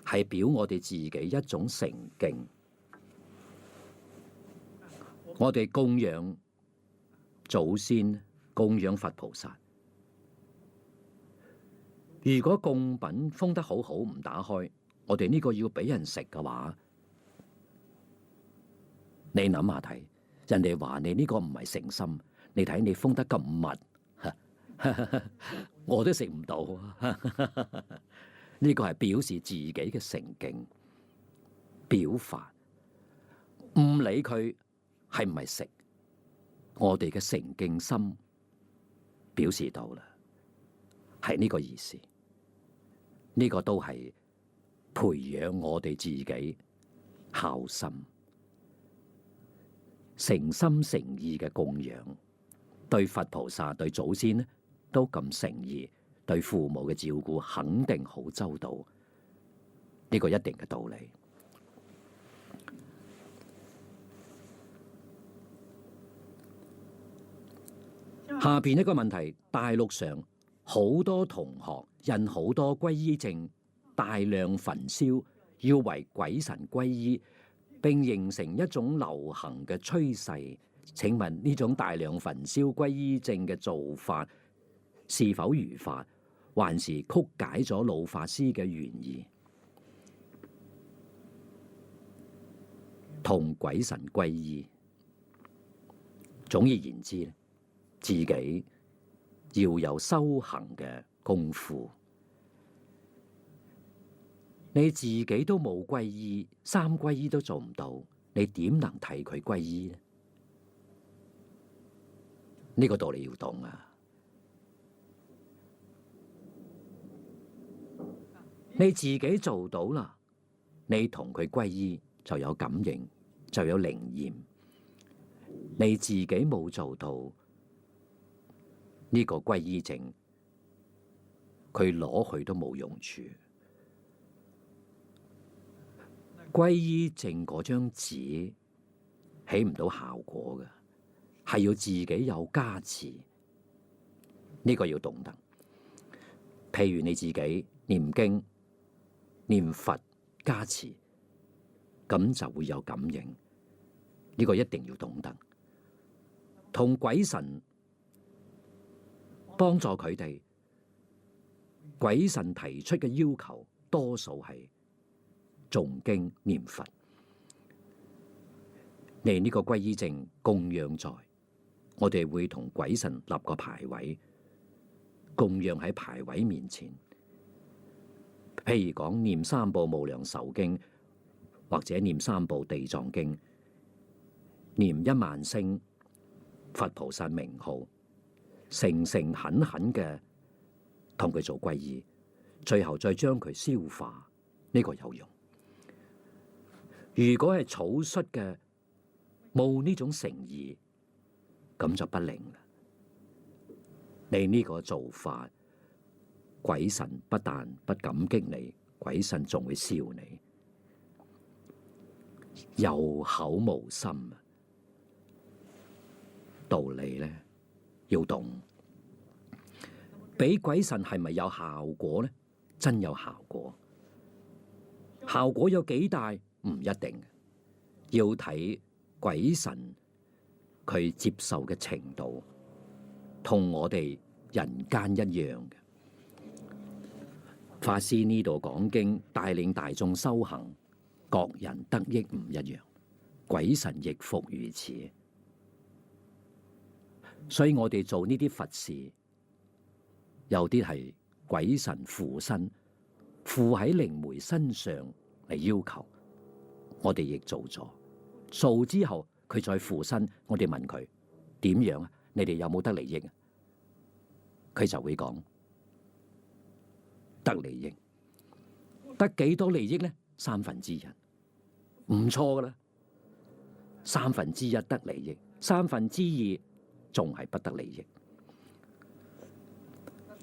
嘅，係表我哋自己一種誠敬。我哋供養祖先，供養佛菩薩。如果供品封得好好，唔打開，我哋呢個要俾人食嘅話，你諗下睇，人哋話你呢個唔係誠心，你睇你封得咁密，我都食唔到。呢個係表示自己嘅誠敬表法，唔理佢係唔係食，我哋嘅誠敬心表示到啦，係呢個意思。呢個都係培養我哋自己孝心、誠心誠意嘅供養，對佛菩薩、對祖先呢都咁誠意，對父母嘅照顧肯定好周到，呢個一定嘅道理。下邊一個問題，大陸上好多同學印好多皈依證，大量焚燒，要為鬼神皈依，並形成一種流行嘅趨勢。請問呢種大量焚燒皈依證嘅做法是否如法，還是曲解咗老法師嘅原意？同鬼神皈依，總而言之，自己要有修行嘅功夫。你自己都冇皈依，三皈依都做唔到，你點能替佢皈依呢？呢個道理要懂啊！你自己做到啦，你同佢皈依就有感應，就有靈驗。你自己冇做到呢個皈依證，佢攞去都冇用處。皈依證嗰張紙起唔到效果嘅，係要自己有加持。呢個要懂得。譬如你自己念經、念佛加持，咁就會有感應。呢個一定要懂得。同鬼神幫助佢哋，鬼神提出嘅要求多數係誦經念佛。你呢個皈依證供養在，我哋會同鬼神立個牌位，供養喺牌位面前。譬如講念三部無量壽經，或者念三部地藏經，念1萬聲佛菩薩名號，誠誠懇懇嘅同佢做皈依，最後再將佢消化，呢個有用。如果係草率嘅，冇呢種誠意，咁就不靈啦。你呢個做法，鬼神不但不感激你，鬼神仲會笑你，有口無心啊！道理呢要懂，俾鬼神係咪有效果呢？真有效果，效果有幾大唔一定，要睇鬼神佢接受嘅程度，同我哋人間一樣嘅。法師呢度講經，帶領大眾修行，各人得益唔一樣，鬼神亦復如此。所以我哋做呢啲佛事，有啲係鬼神附身，附喺靈媒身上嚟要求，我哋亦做咗。做之後佢再附身，我哋問佢點樣啊？你哋有冇得利益啊？佢就會講得利益，得幾多利益呢？1/3，唔錯噶啦。1/3得利益，2/3仲係不得利益。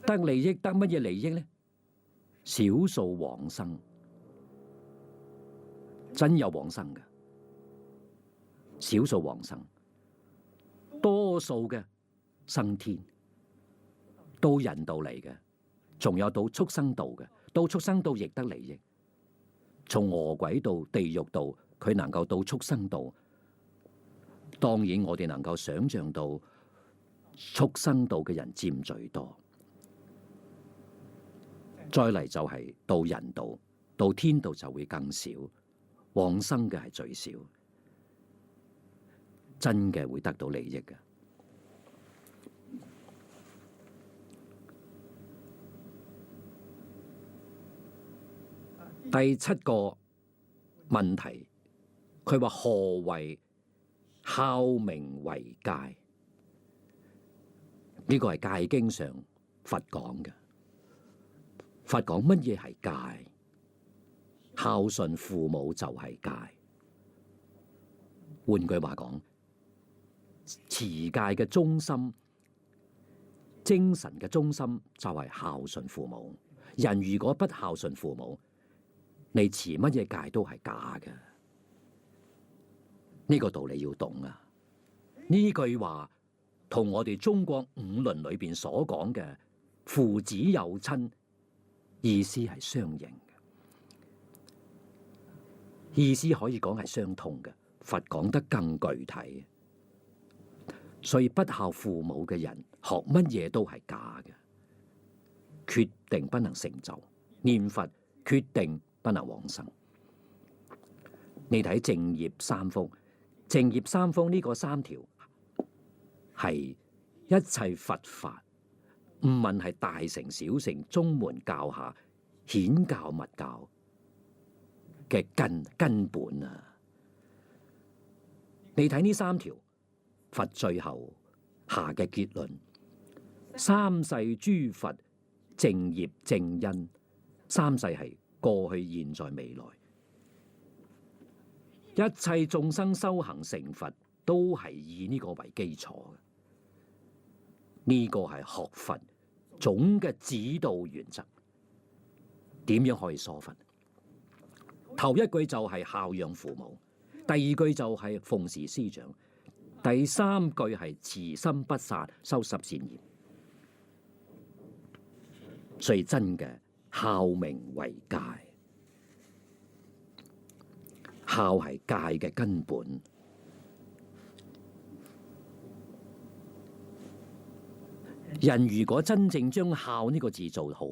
得利益得乜嘢利益呢？少數往生，真有往生嘅。少數往生，多數嘅生天，到人道嚟嘅，仲有到畜生道嘅，到畜生道亦得利益。從餓鬼道、地獄道，佢能夠到畜生道，當然我哋能夠想象到畜生道嘅人佔最多。再嚟就係到人道，到天道就會更少，往生嘅係最少。真嘅會得到利益嘅。第7個問題，佢話何為孝名為戒？呢個係戒經上佛講嘅。佛講乜嘢係戒？孝順父母就係戒。換句話講，持戒嘅中心，精神嘅中心就係孝順父母。人如果不孝順父母，你持乜嘢戒都係假嘅。呢個道理要懂啊！呢句話同我哋中國五倫裏邊所講嘅父子有親意思係相應嘅，意思可以講係相通嘅。佛講得更具體，所以不孝父母嘅人學乜嘢都係假嘅，決定不能成就。念佛決定不能往生。你睇正業三福，正業三福呢個3條係一切佛法，唔問係大乘小乘、宗門教下、顯教密教嘅根本啊！你睇呢3條，佛最後下嘅結論：三世諸佛正業正因。三世係過去、現在、未來，一切眾生修行成佛都係以呢個為基礎嘅。呢個係學佛總嘅指導原則。點樣可以疏忽？頭一句就係孝養父母，第2句就係奉事師長，第3句係慈心不殺，修十善業。所以真嘅孝名為戒，孝係戒嘅根本。人如果真正將孝呢個字做好，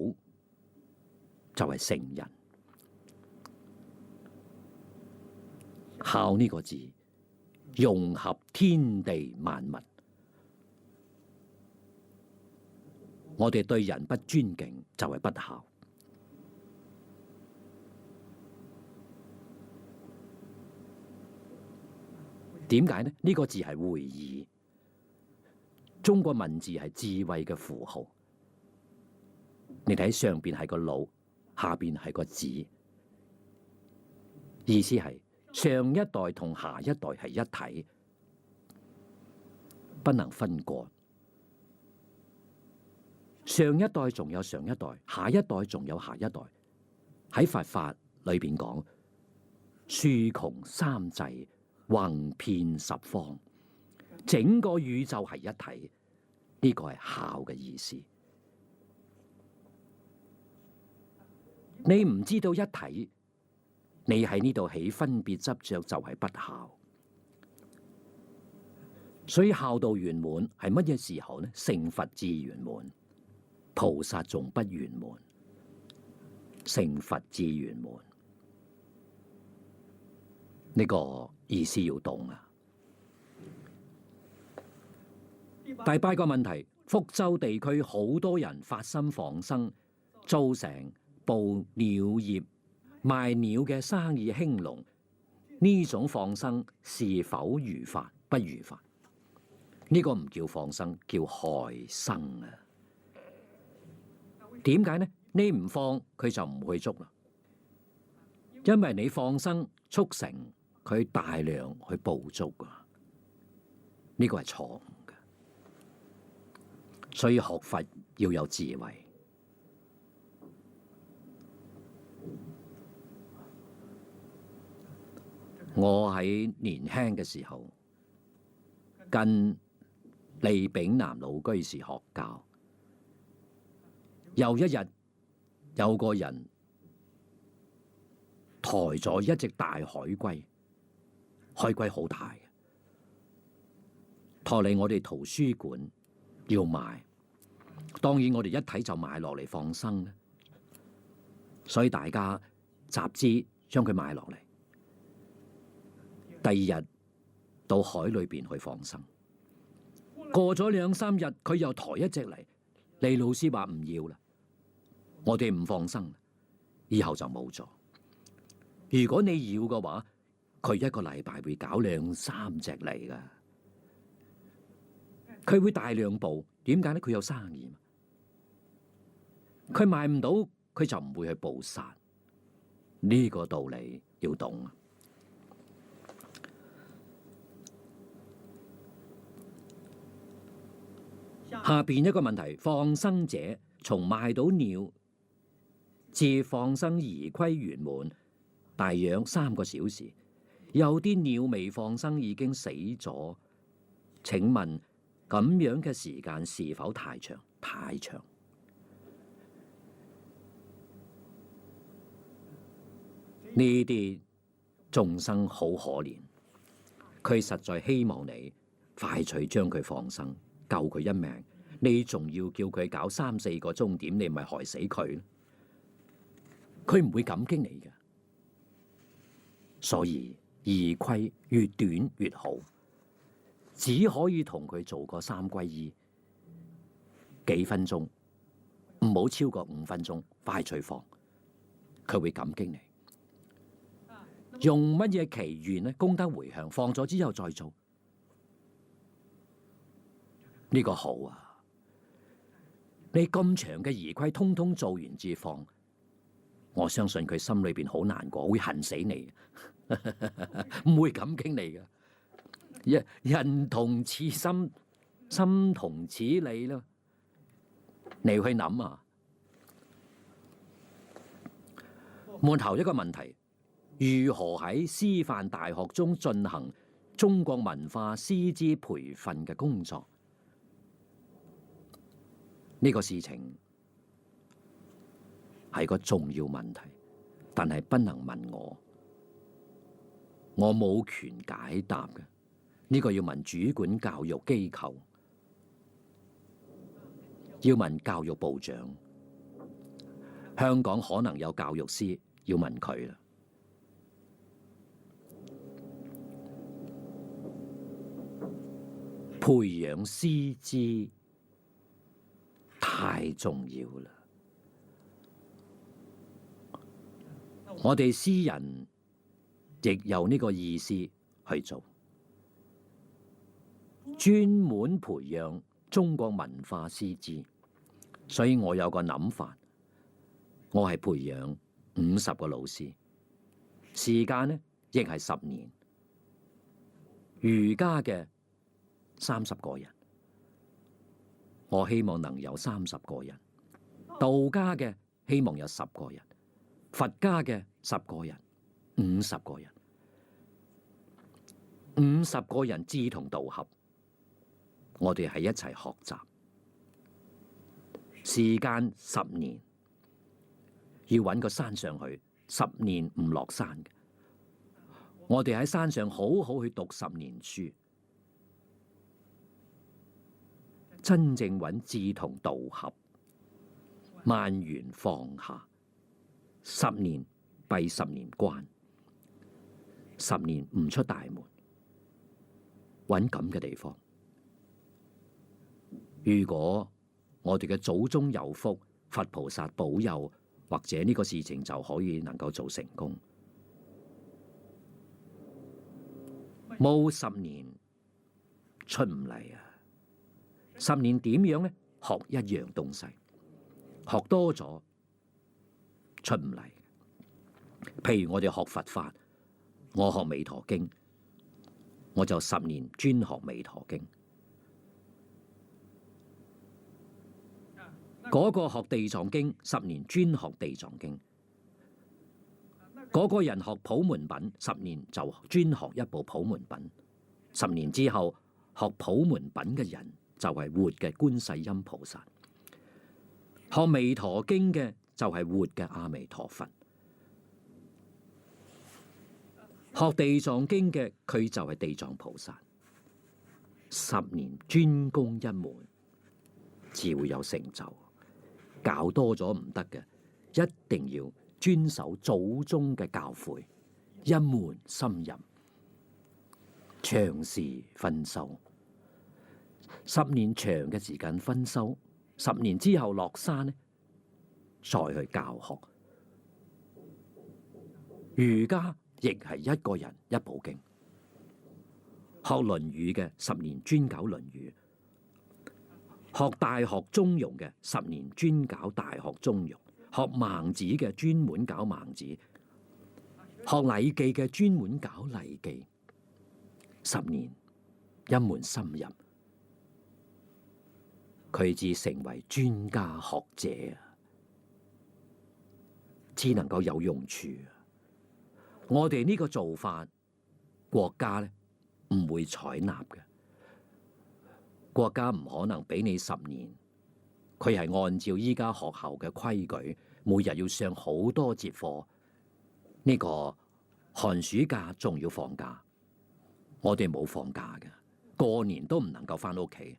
就係成人。融合天地萬物。我哋對人不尊敬就係不孝。點解呢？呢個字係會意，中國文字係智慧嘅符號。你睇上邊係個腦，下邊係個子，意思係上一代同下一代係一體，不能分割。上一代仲有上一代，下一代仲有下一代。喺佛法裏邊講，豎窮三際，橫遍十方，整個宇宙係一體。呢個係孝嘅意思。你唔知道一體，你喺呢度起分別執着就係不孝。所以孝道圓滿係乜嘢時候呢？成佛至圓滿，菩薩仲不圓滿，成佛至圓滿。呢個意思要懂啊！第八個問題，福州地區好多人發心放生，做成捕鳥業、賣鳥嘅生意興隆，呢種放生是否如法？不如法。呢個唔叫放生，叫害生啊！點解呢？你唔放佢就唔會捉啦，因為你放生促成佢大量去捕捉啊！呢個係錯誤嘅，所以學佛要有智慧。我喺年輕嘅時候，跟李炳南老居士學教，有一日有個人抬咗一隻大海龜，海龜好大嘅，抬嚟我哋圖書館要賣。當然我哋一睇就買落嚟放生啦，所以大家集資將佢買落嚟。第二日到海裏邊去放生，過咗2、3日，佢又抬一隻嚟。李老師話唔要啦，我哋唔放生，以後就冇咗。如果你要嘅話，佢一個禮拜會搞2、3隻嚟噶，佢會大量捕。點解呢？佢有生意嘛，佢賣唔到，佢就唔會去捕殺。呢個道理要懂啊！下邊一個問題，放生者從賣到鳥至放生儀規圓滿，大約3個小時。有啲鳥未放生已經死咗，請問咁樣嘅時間是否太長？太長。呢啲眾生好可憐，佢實在希望你快脆將佢放生，救佢一命。你仲要叫佢搞3、4個鐘點，你咪害死佢。佢唔會感激你嘅。所以儀規越短越好，只可以同佢做個3皈依，幾分鐘，唔好超過5分鐘，快脆放，佢會感激你。用乜嘢祈願呢？功德回向，放咗之後再做，呢個好啊！你咁長嘅儀規，通通做完至放，我相信佢心裏邊好難過，會恨死你，唔會感激你嘅。人同此心，心同此理咯。你去諗啊。末後一個問題，如何喺師範大學中進行中國文化師資培訓嘅工作？呢個事情係個重要問題，但係不能問我冇權解答嘅。呢個要問主管教育機構，要問教育部長。香港可能有教育司，要問佢啦。培養師資太重要啦！我哋詩人亦有呢個意思去做，專門培養中國文化師資。所以我有個諗法，我係培養50個老師，時間呢亦係10年。儒家嘅30個人，我希望能有30個人；道家嘅希望有10個人；佛家嘅10個人，50個人，50個人志同道合，我哋係一齊學習。時間10年，要搵個山上去，10年唔落山嘅。我哋喺山上好好去讀10年書，真正搵志同道合，萬緣放下。10年閉10年關，10年唔出大門，搵咁嘅地方。如果我哋嘅祖宗有福，佛菩薩保佑，或者呢個事情就可以能夠做成功。冇10年出唔嚟啊！10年點樣呢？學一樣東西，學多咗出唔嚟。譬如我哋學佛法，我學彌陀經，我就10年專學彌陀經。嗰個學地藏經10年專學地藏經，嗰個人學普門品10年就專學一部普門品。10年之後學普門品嘅人就係活嘅觀世音菩薩，學彌陀經嘅就係活嘅阿彌陀佛，學地藏經嘅佢就係地藏菩薩。10年專攻一門，至會有成就。搞多咗唔得嘅，一定要遵守祖宗嘅教誨，一門深入，長時分修。10年長嘅時間分修，10年之後落山呢，再去教學。儒家亦係一個人一部經，學《論語》嘅10年專搞《論語》。學大學中庸嘅10年專搞大學中庸，學孟子嘅專門搞孟子，學禮記嘅專門搞禮記。10年一門深入，佢至成為專家學者啊，至能夠有用處。我哋呢個做法，國家咧唔會採納嘅。國家唔可能俾你10年，佢係按照依家學校嘅規矩，每日要上好多節課。呢個寒暑假仲要放假，我哋冇放假嘅，過年都唔能夠翻屋企，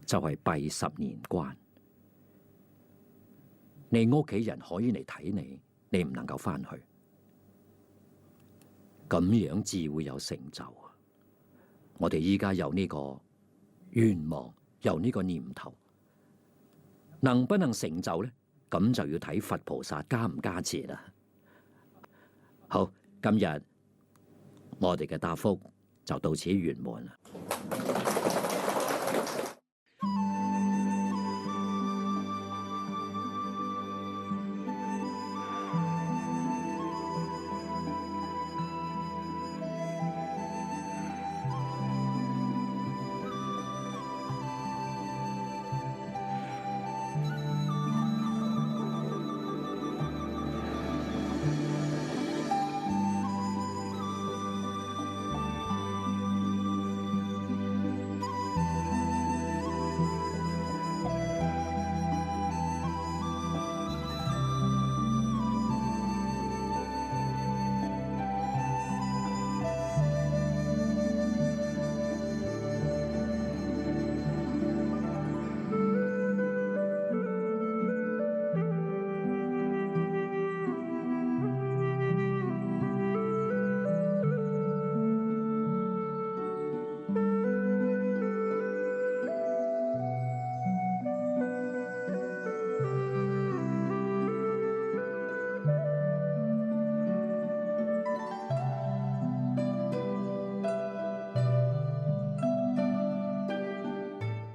就係閉10年關。你屋企人可以嚟睇你，你唔能夠翻去，咁樣至會有成就。我哋依家有呢個願望，有呢個念頭，能不能成就呢？咁就要睇佛菩薩加唔加持啦。好，今日我哋嘅答覆就到此圓滿啦。